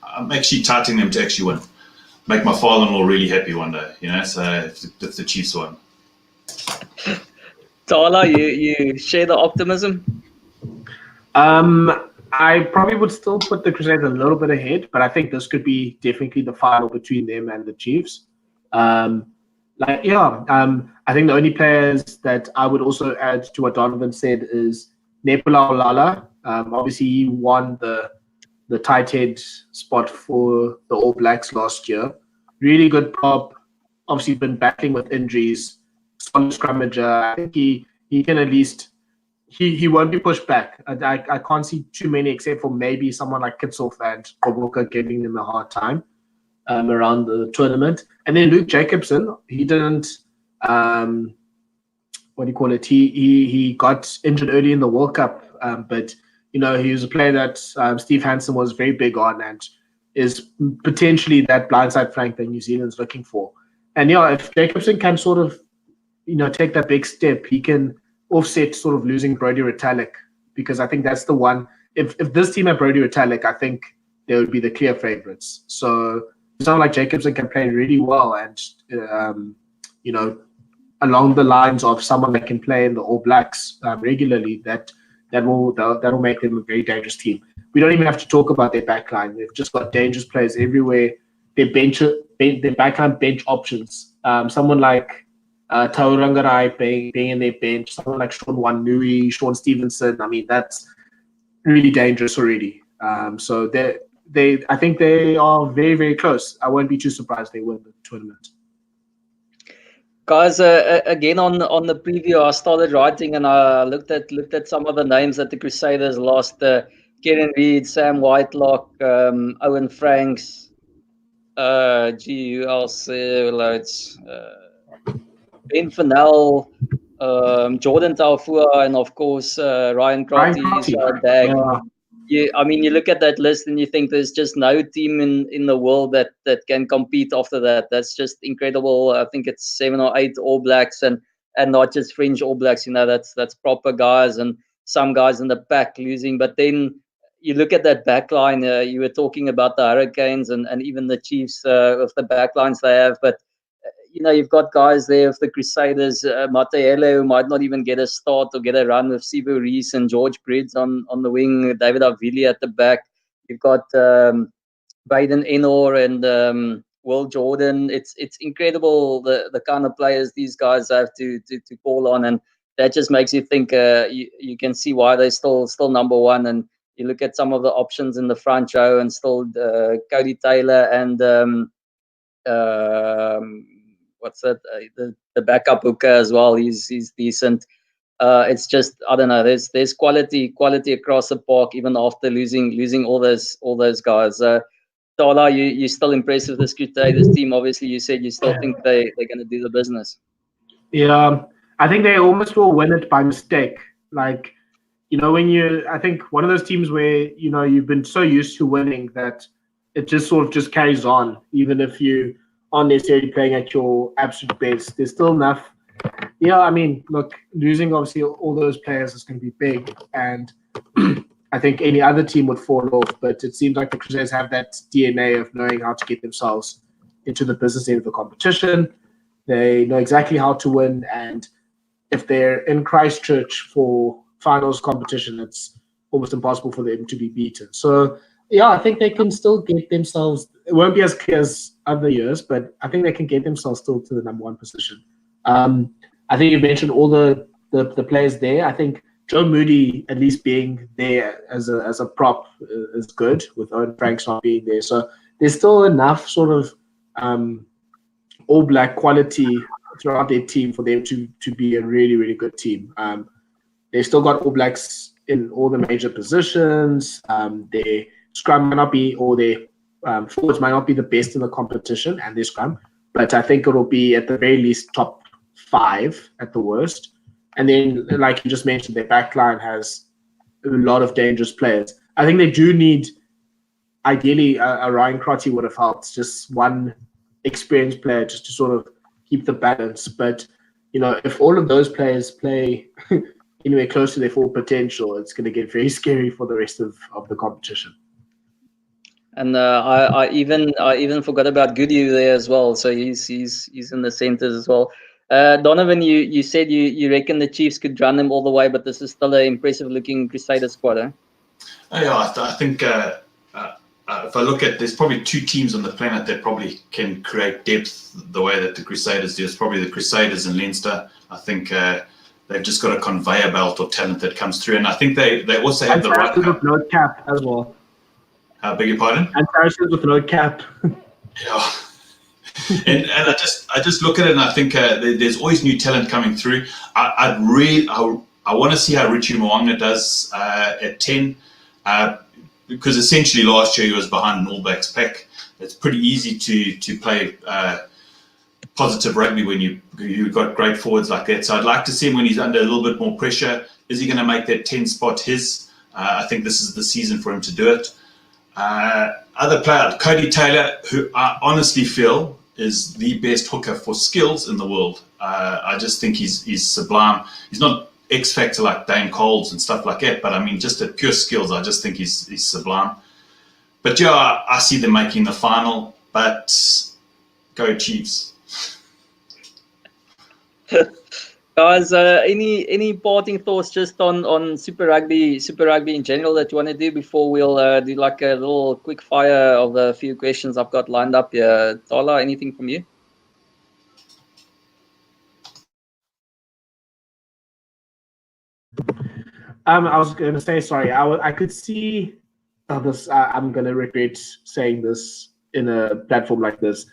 I'm actually touting them to actually win. Make my father-in-law really happy one day, so if the Chiefs won. Tala, you share the optimism? I probably would still put the Crusaders a little bit ahead, but I think this could be definitely the final between them and the Chiefs. I think the only players that I would also add to what Donovan said is Nepula Olala. Obviously, he won the tight head spot for the All Blacks last year. Really good prop. Obviously, been battling with injuries. Solid scrummager. I think he can at least he won't be pushed back. I can't see too many except for maybe someone like Kitself and Kobuka giving them a hard time around the tournament. And then Luke Jacobson, he didn't. What do you call it? He got injured early in the World Cup, but he was a player that Steve Hansen was very big on and is potentially that blindside flank that New Zealand's looking for. And if Jacobson can sort of take that big step, he can offset sort of losing Brody Retallick, because I think that's the one. If this team had Brody Retallick, I think they would be the clear favorites. So it sounds like Jacobson can play really well, and along the lines of someone that can play in the All Blacks regularly, that will make them a very dangerous team. We don't even have to talk about their backline. They've just got dangerous players everywhere. Their backline bench options. Someone like Taurangarai being in their bench, someone like Sean Wanui, Sean Stevenson. I mean, that's really dangerous already. So I think they are very, very close. I won't be too surprised they win the tournament. Guys, again on the preview, I started writing and I looked at some of the names that the Crusaders lost. Kieran Reid, Sam Whitelock, Owen Franks. Who else? Loads. Ben Fennell, Jordan Taufua, and of course Ryan Crotty. Yeah, I mean, you look at that list and you think there's just no team in the world that can compete after that. That's just incredible. I think it's 7 or 8 All Blacks and not just fringe All Blacks. That's proper guys. And some guys in the pack losing. But then you look at that back line, you were talking about the Hurricanes and even the Chiefs with the back lines they have. But, you've got guys there with the Crusaders, Matehele, who might not even get a start or get a run, with Sibu Rees and George Bridge on the wing, David Avili at the back. You've got Baden Enor and Will Jordan. It's incredible the kind of players these guys have to call on, and that just makes you think. You can see why they're still number one. And you look at some of the options in the front row, and still Cody Taylor and what's that? The backup hooker as well. He's decent. It's just, I don't know. There's quality across the park, even after losing all those guys. Tala, you're still impressed with this Crusaders team. Obviously, you said you still think they're going to do the business. Yeah, I think they almost will win it by mistake. Like, I think one of those teams where, you've been so used to winning that it just sort of just carries on, even if you aren't necessarily playing at your absolute best. There's still enough. Yeah, I mean, look, losing obviously all those players is going to be big, and I think any other team would fall off. But it seems like the Crusaders have that DNA of knowing how to get themselves into the business end of the competition. They know exactly how to win, and if they're in Christchurch for finals competition, it's almost impossible for them to be beaten. So, yeah, I think they can still get themselves. It won't be as clear as other years, but I think they can get themselves still to the number one position. I think you mentioned all the players there. I think Joe Moody, at least being there as a prop, is good, with Owen Franks not being there. So there's still enough sort of All Black quality throughout their team for them to be a really, really good team. They've still got All Blacks in all the major positions. Their scrum might not be, or their forwards might not be the best in the competition, and their scrum, but I think it'll be at the very least top 5 at the worst. And then, like you just mentioned, their backline has a lot of dangerous players. I think they do need, ideally, a Ryan Crotty would have helped, just one experienced player just to sort of keep the balance. But, if all of those players play anywhere close to their full potential, it's going to get very scary for the rest of the competition. And I even forgot about Goodhue there as well. So he's in the centers as well. Donovan, you said you reckon the Chiefs could run them all the way, but this is still an impressive looking Crusader squad, eh? Yeah, I think if I look at, there's probably 2 teams on the planet that probably can create depth the way that the Crusaders do. It's probably the Crusaders and Leinster. I think they've just got a conveyor belt of talent that comes through, and I think they also have the right. With no cap as well. Beg your pardon? And Saracens with no cap. Yeah. And I just look at it and I think there's always new talent coming through. I want to see how Richie Mwanga does at 10, because essentially last year he was behind an All Blacks pack. It's pretty easy to play positive rugby when you've got great forwards like that. So I'd like to see him when he's under a little bit more pressure. Is he going to make that 10 spot his? I think this is the season for him to do it. Other player, Cody Taylor, who I honestly feel is the best hooker for skills in the world. I just think he's sublime. He's not X factor like Dane Coles and stuff like that, but I mean, just at pure skills, I just think he's sublime. But yeah, I see them making the final. But go Chiefs. Guys, any parting thoughts just on Super Rugby in general that you want to do before we'll do like a little quick fire of a few questions I've got lined up here? Tala, anything from you? I was going to say, sorry, I could see this. I'm going to regret saying this in a platform like this.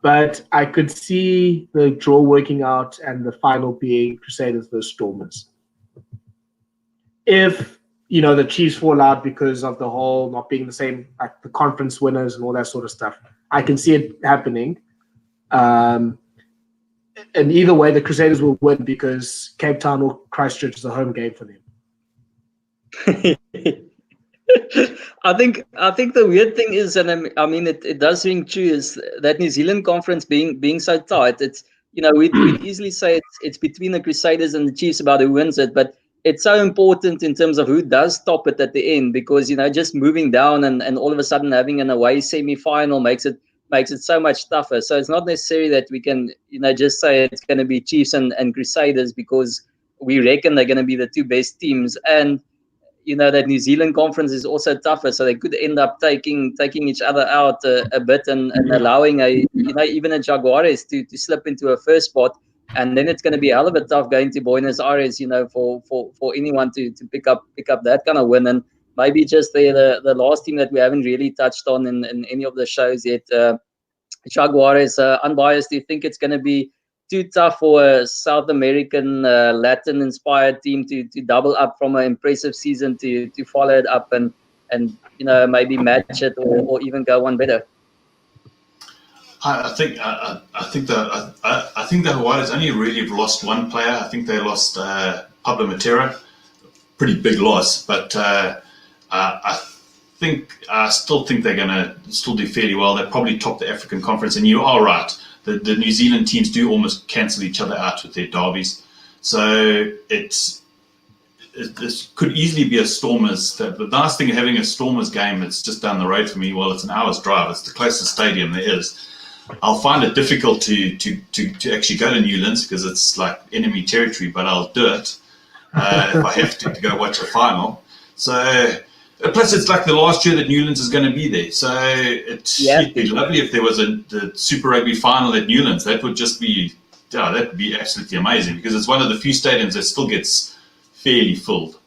But I could see the draw working out and the final being Crusaders versus Stormers. If, the Chiefs fall out because of the whole not being the same, like the conference winners and all that sort of stuff, I can see it happening. And either way, the Crusaders will win because Cape Town or Christchurch is a home game for them. I think the weird thing is, and I mean it does ring true, is that New Zealand conference being so tight. It's we'd easily say it's between the Crusaders and the Chiefs about who wins it, but it's so important in terms of who does stop it at the end, because just moving down and all of a sudden having an away semi-final makes it so much tougher. So it's not necessary that we can just say it's going to be Chiefs and Crusaders, because we reckon they're going to be the two best teams, and that New Zealand conference is also tougher, so they could end up taking each other out a bit and allowing even a Jaguares to slip into a first spot. And then it's going to be a hell of a tough going to Buenos Aires, for anyone to pick up that kind of win. And maybe just the last team that we haven't really touched on in any of the shows yet, Jaguares, unbiased. Do you think it's going to be too tough for a South American, Latin-inspired team to double up from an impressive season to follow it up and maybe match it or even go one better? I think the Hawaiians only really have lost one player. I think they lost Pablo Matera, pretty big loss, but I still think they're going to still do fairly well. They're probably top the African conference, and you are right. The New Zealand teams do almost cancel each other out with their derbies. So this could easily be a Stormers. The nice thing of having a Stormers game, it's just down the road for me. Well, it's an hour's drive. It's the closest stadium there is. I'll find it difficult to actually go to Newlands because it's like enemy territory, but I'll do it if I have to go watch a final. So plus, it's like the last year that Newlands is going to be there. So it'd be lovely if there was the Super Rugby final at Newlands. That would just be, that would be absolutely amazing, because it's one of the few stadiums that still gets fairly filled.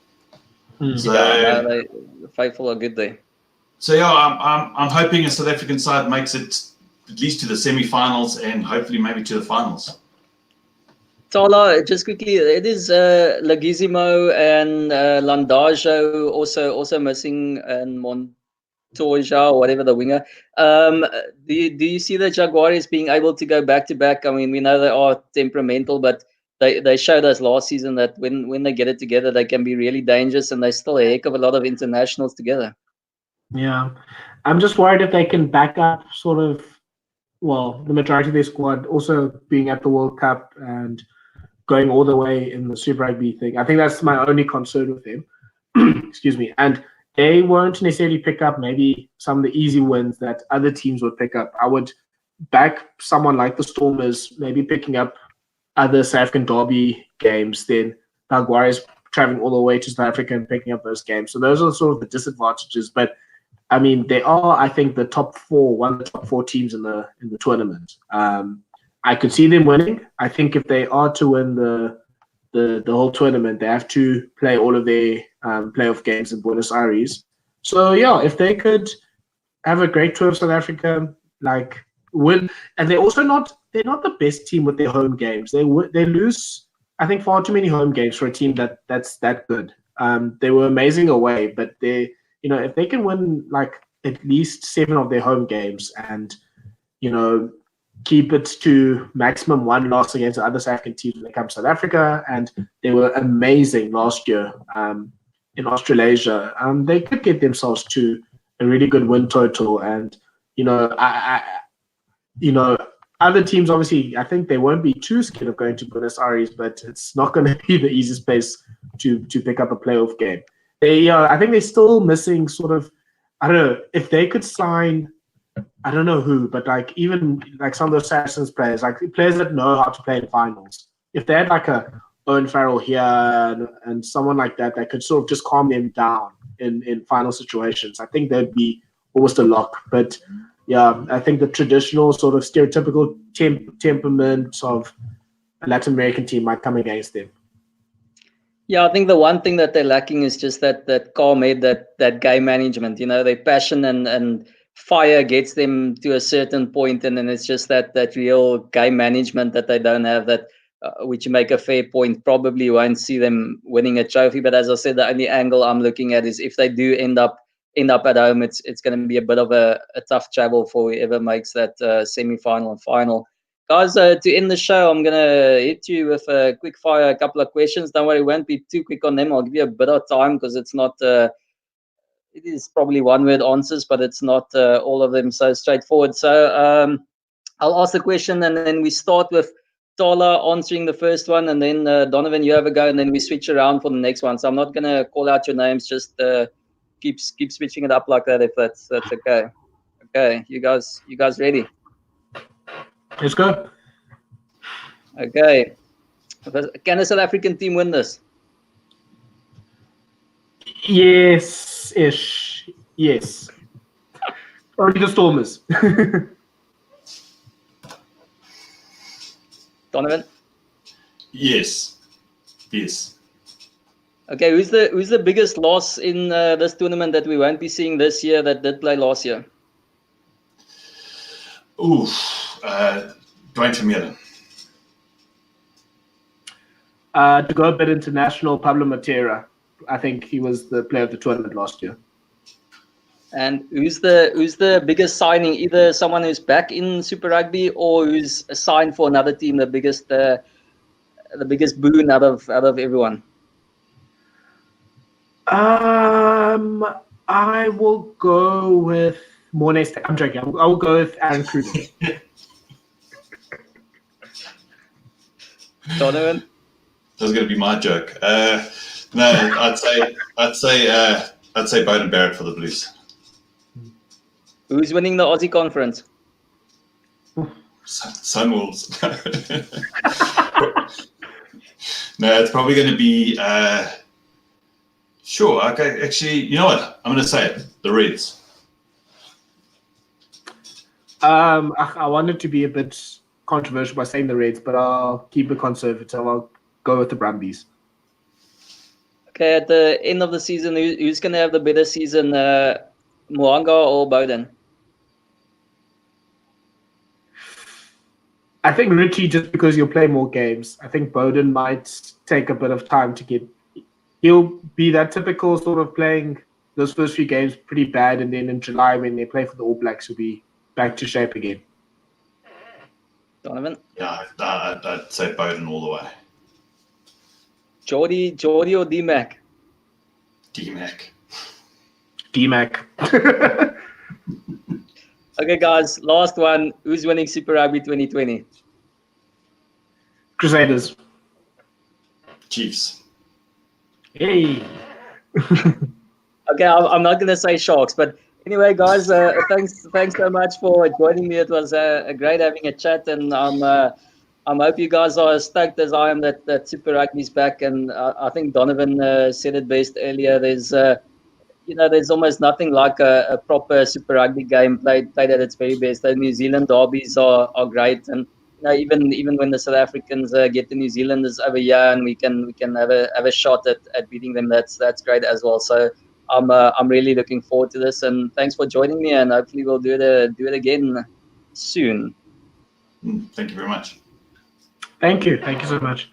So the faithful are good there. So yeah, I'm hoping a South African side makes it at least to the semi-finals and hopefully maybe to the finals. Tala, just quickly, it is Leguizamo and Landajo also missing, and Montoya or whatever the winger. Do you see the Jaguares being able to go back to back? I mean, we know they are temperamental, but they showed us last season that when they get it together, they can be really dangerous, and they still a heck of a lot of internationals together. Yeah, I'm just worried if they can back up sort of, well, the majority of their squad also being at the World Cup and going all the way in the Super Rugby thing. I think that's my only concern with them. Excuse me. And they won't necessarily pick up maybe some of the easy wins that other teams would pick up. I would back someone like the Stormers maybe picking up other South African derby games than Jaguares traveling all the way to South Africa and picking up those games. So those are sort of the disadvantages. But I mean, they are, I think, the top four, one of the top four teams in the tournament. I could see them winning. I think if they are to win the whole tournament, they have to play all of their playoff games in Buenos Aires. So yeah, if they could have a great tour of South Africa, like win, and they're not the best team with their home games. They lose, I think, far too many home games for a team that's that good. They were amazing away, but if they can win like at least 7 of their home games and, keep it to maximum one loss against the other South African teams when they come to South Africa, and they were amazing last year in Australasia, they could get themselves to a really good win total. And, other teams, obviously, I think they won't be too scared of going to Buenos Aires, but it's not going to be the easiest place to pick up a playoff game. I think they're still missing sort of, I don't know, if they could sign, I don't know who, but like even like some of those Saracens players, like players that know how to play in finals. If they had like a Owen Farrell here and someone like that could sort of just calm them down in final situations, I think that'd be almost a lock. But yeah, I think the traditional sort of stereotypical temperament of a Latin American team might come against them. Yeah, I think the one thing that they're lacking is just that calm head, that game management. Their passion and fire gets them to a certain point, and then it's just that real game management that they don't have, that which you make a fair point, probably won't see them winning a trophy. But as I said, the only angle I'm looking at is if they do end up at home, it's going to be a bit of a tough travel for whoever makes that semi-final and final. Guys, to end the show, I'm going to hit you with a quick fire, a couple of questions. Don't worry, it won't be too quick on them. I'll give you a bit of time because it's not, it is probably one-word answers, but it's not all of them so straightforward. So I'll ask the question, and then we start with Tola answering the first one, and then Donovan, you have a go, and then we switch around for the next one. So I'm not gonna call out your names. Just keep switching it up like that, if that's okay. Okay, you guys ready? Let's go. Okay. Can the South African team win this? Yes-ish. Yes. Only the Stormers. Donovan? Yes. Yes. Okay, who's the biggest loss in this tournament that we won't be seeing this year that did play last year? Ooh, Dwayne Vermeulen. To go a bit international, Pablo Matera. I think he was the player of the tournament last year. And who's the biggest signing? Either someone who's back in Super Rugby or who's signed for another team. The biggest boon out of everyone. I will go with Mornay. I'm joking. I will go with Aaron Critic. Donovan? That was going to be my joke. No, I'd say Bowden Barrett for the Blues. Who's winning the Aussie conference? Sunwolves. No, it's probably going to be. Sure. Okay. Actually, you know what? I'm going to say it. The Reds. I wanted to be a bit controversial by saying the Reds, but I'll keep it conservative. I'll go with the Brumbies. Okay, at the end of the season, who's going to have the better season, Moanga or Bowden? I think Richie, just because you'll play more games. I think Bowden might take a bit of time to get. He'll be that typical sort of playing those first few games pretty bad, and then in July when they play for the All Blacks, he'll be back to shape again. Donovan? Yeah, I'd say Bowden all the way. Geordie or D-Mac? D-Mac. D-Mac. Okay, guys, last one. Who's winning Super Rugby 2020? Crusaders. Chiefs. Hey. Okay, I'm not going to say Sharks, but anyway, guys, thanks so much for joining me. It was great having a chat, and I hope you guys are as stoked as I am that Super Rugby's back. And I think Donovan said it best earlier. There's almost nothing like a proper Super Rugby game played at its very best. The New Zealand derbies are great, and even when the South Africans get the New Zealanders over here and we can have a shot at beating them, that's great as well. So I'm really looking forward to this, and thanks for joining me, and hopefully we'll do it again soon. Thank you very much. Thank you so much.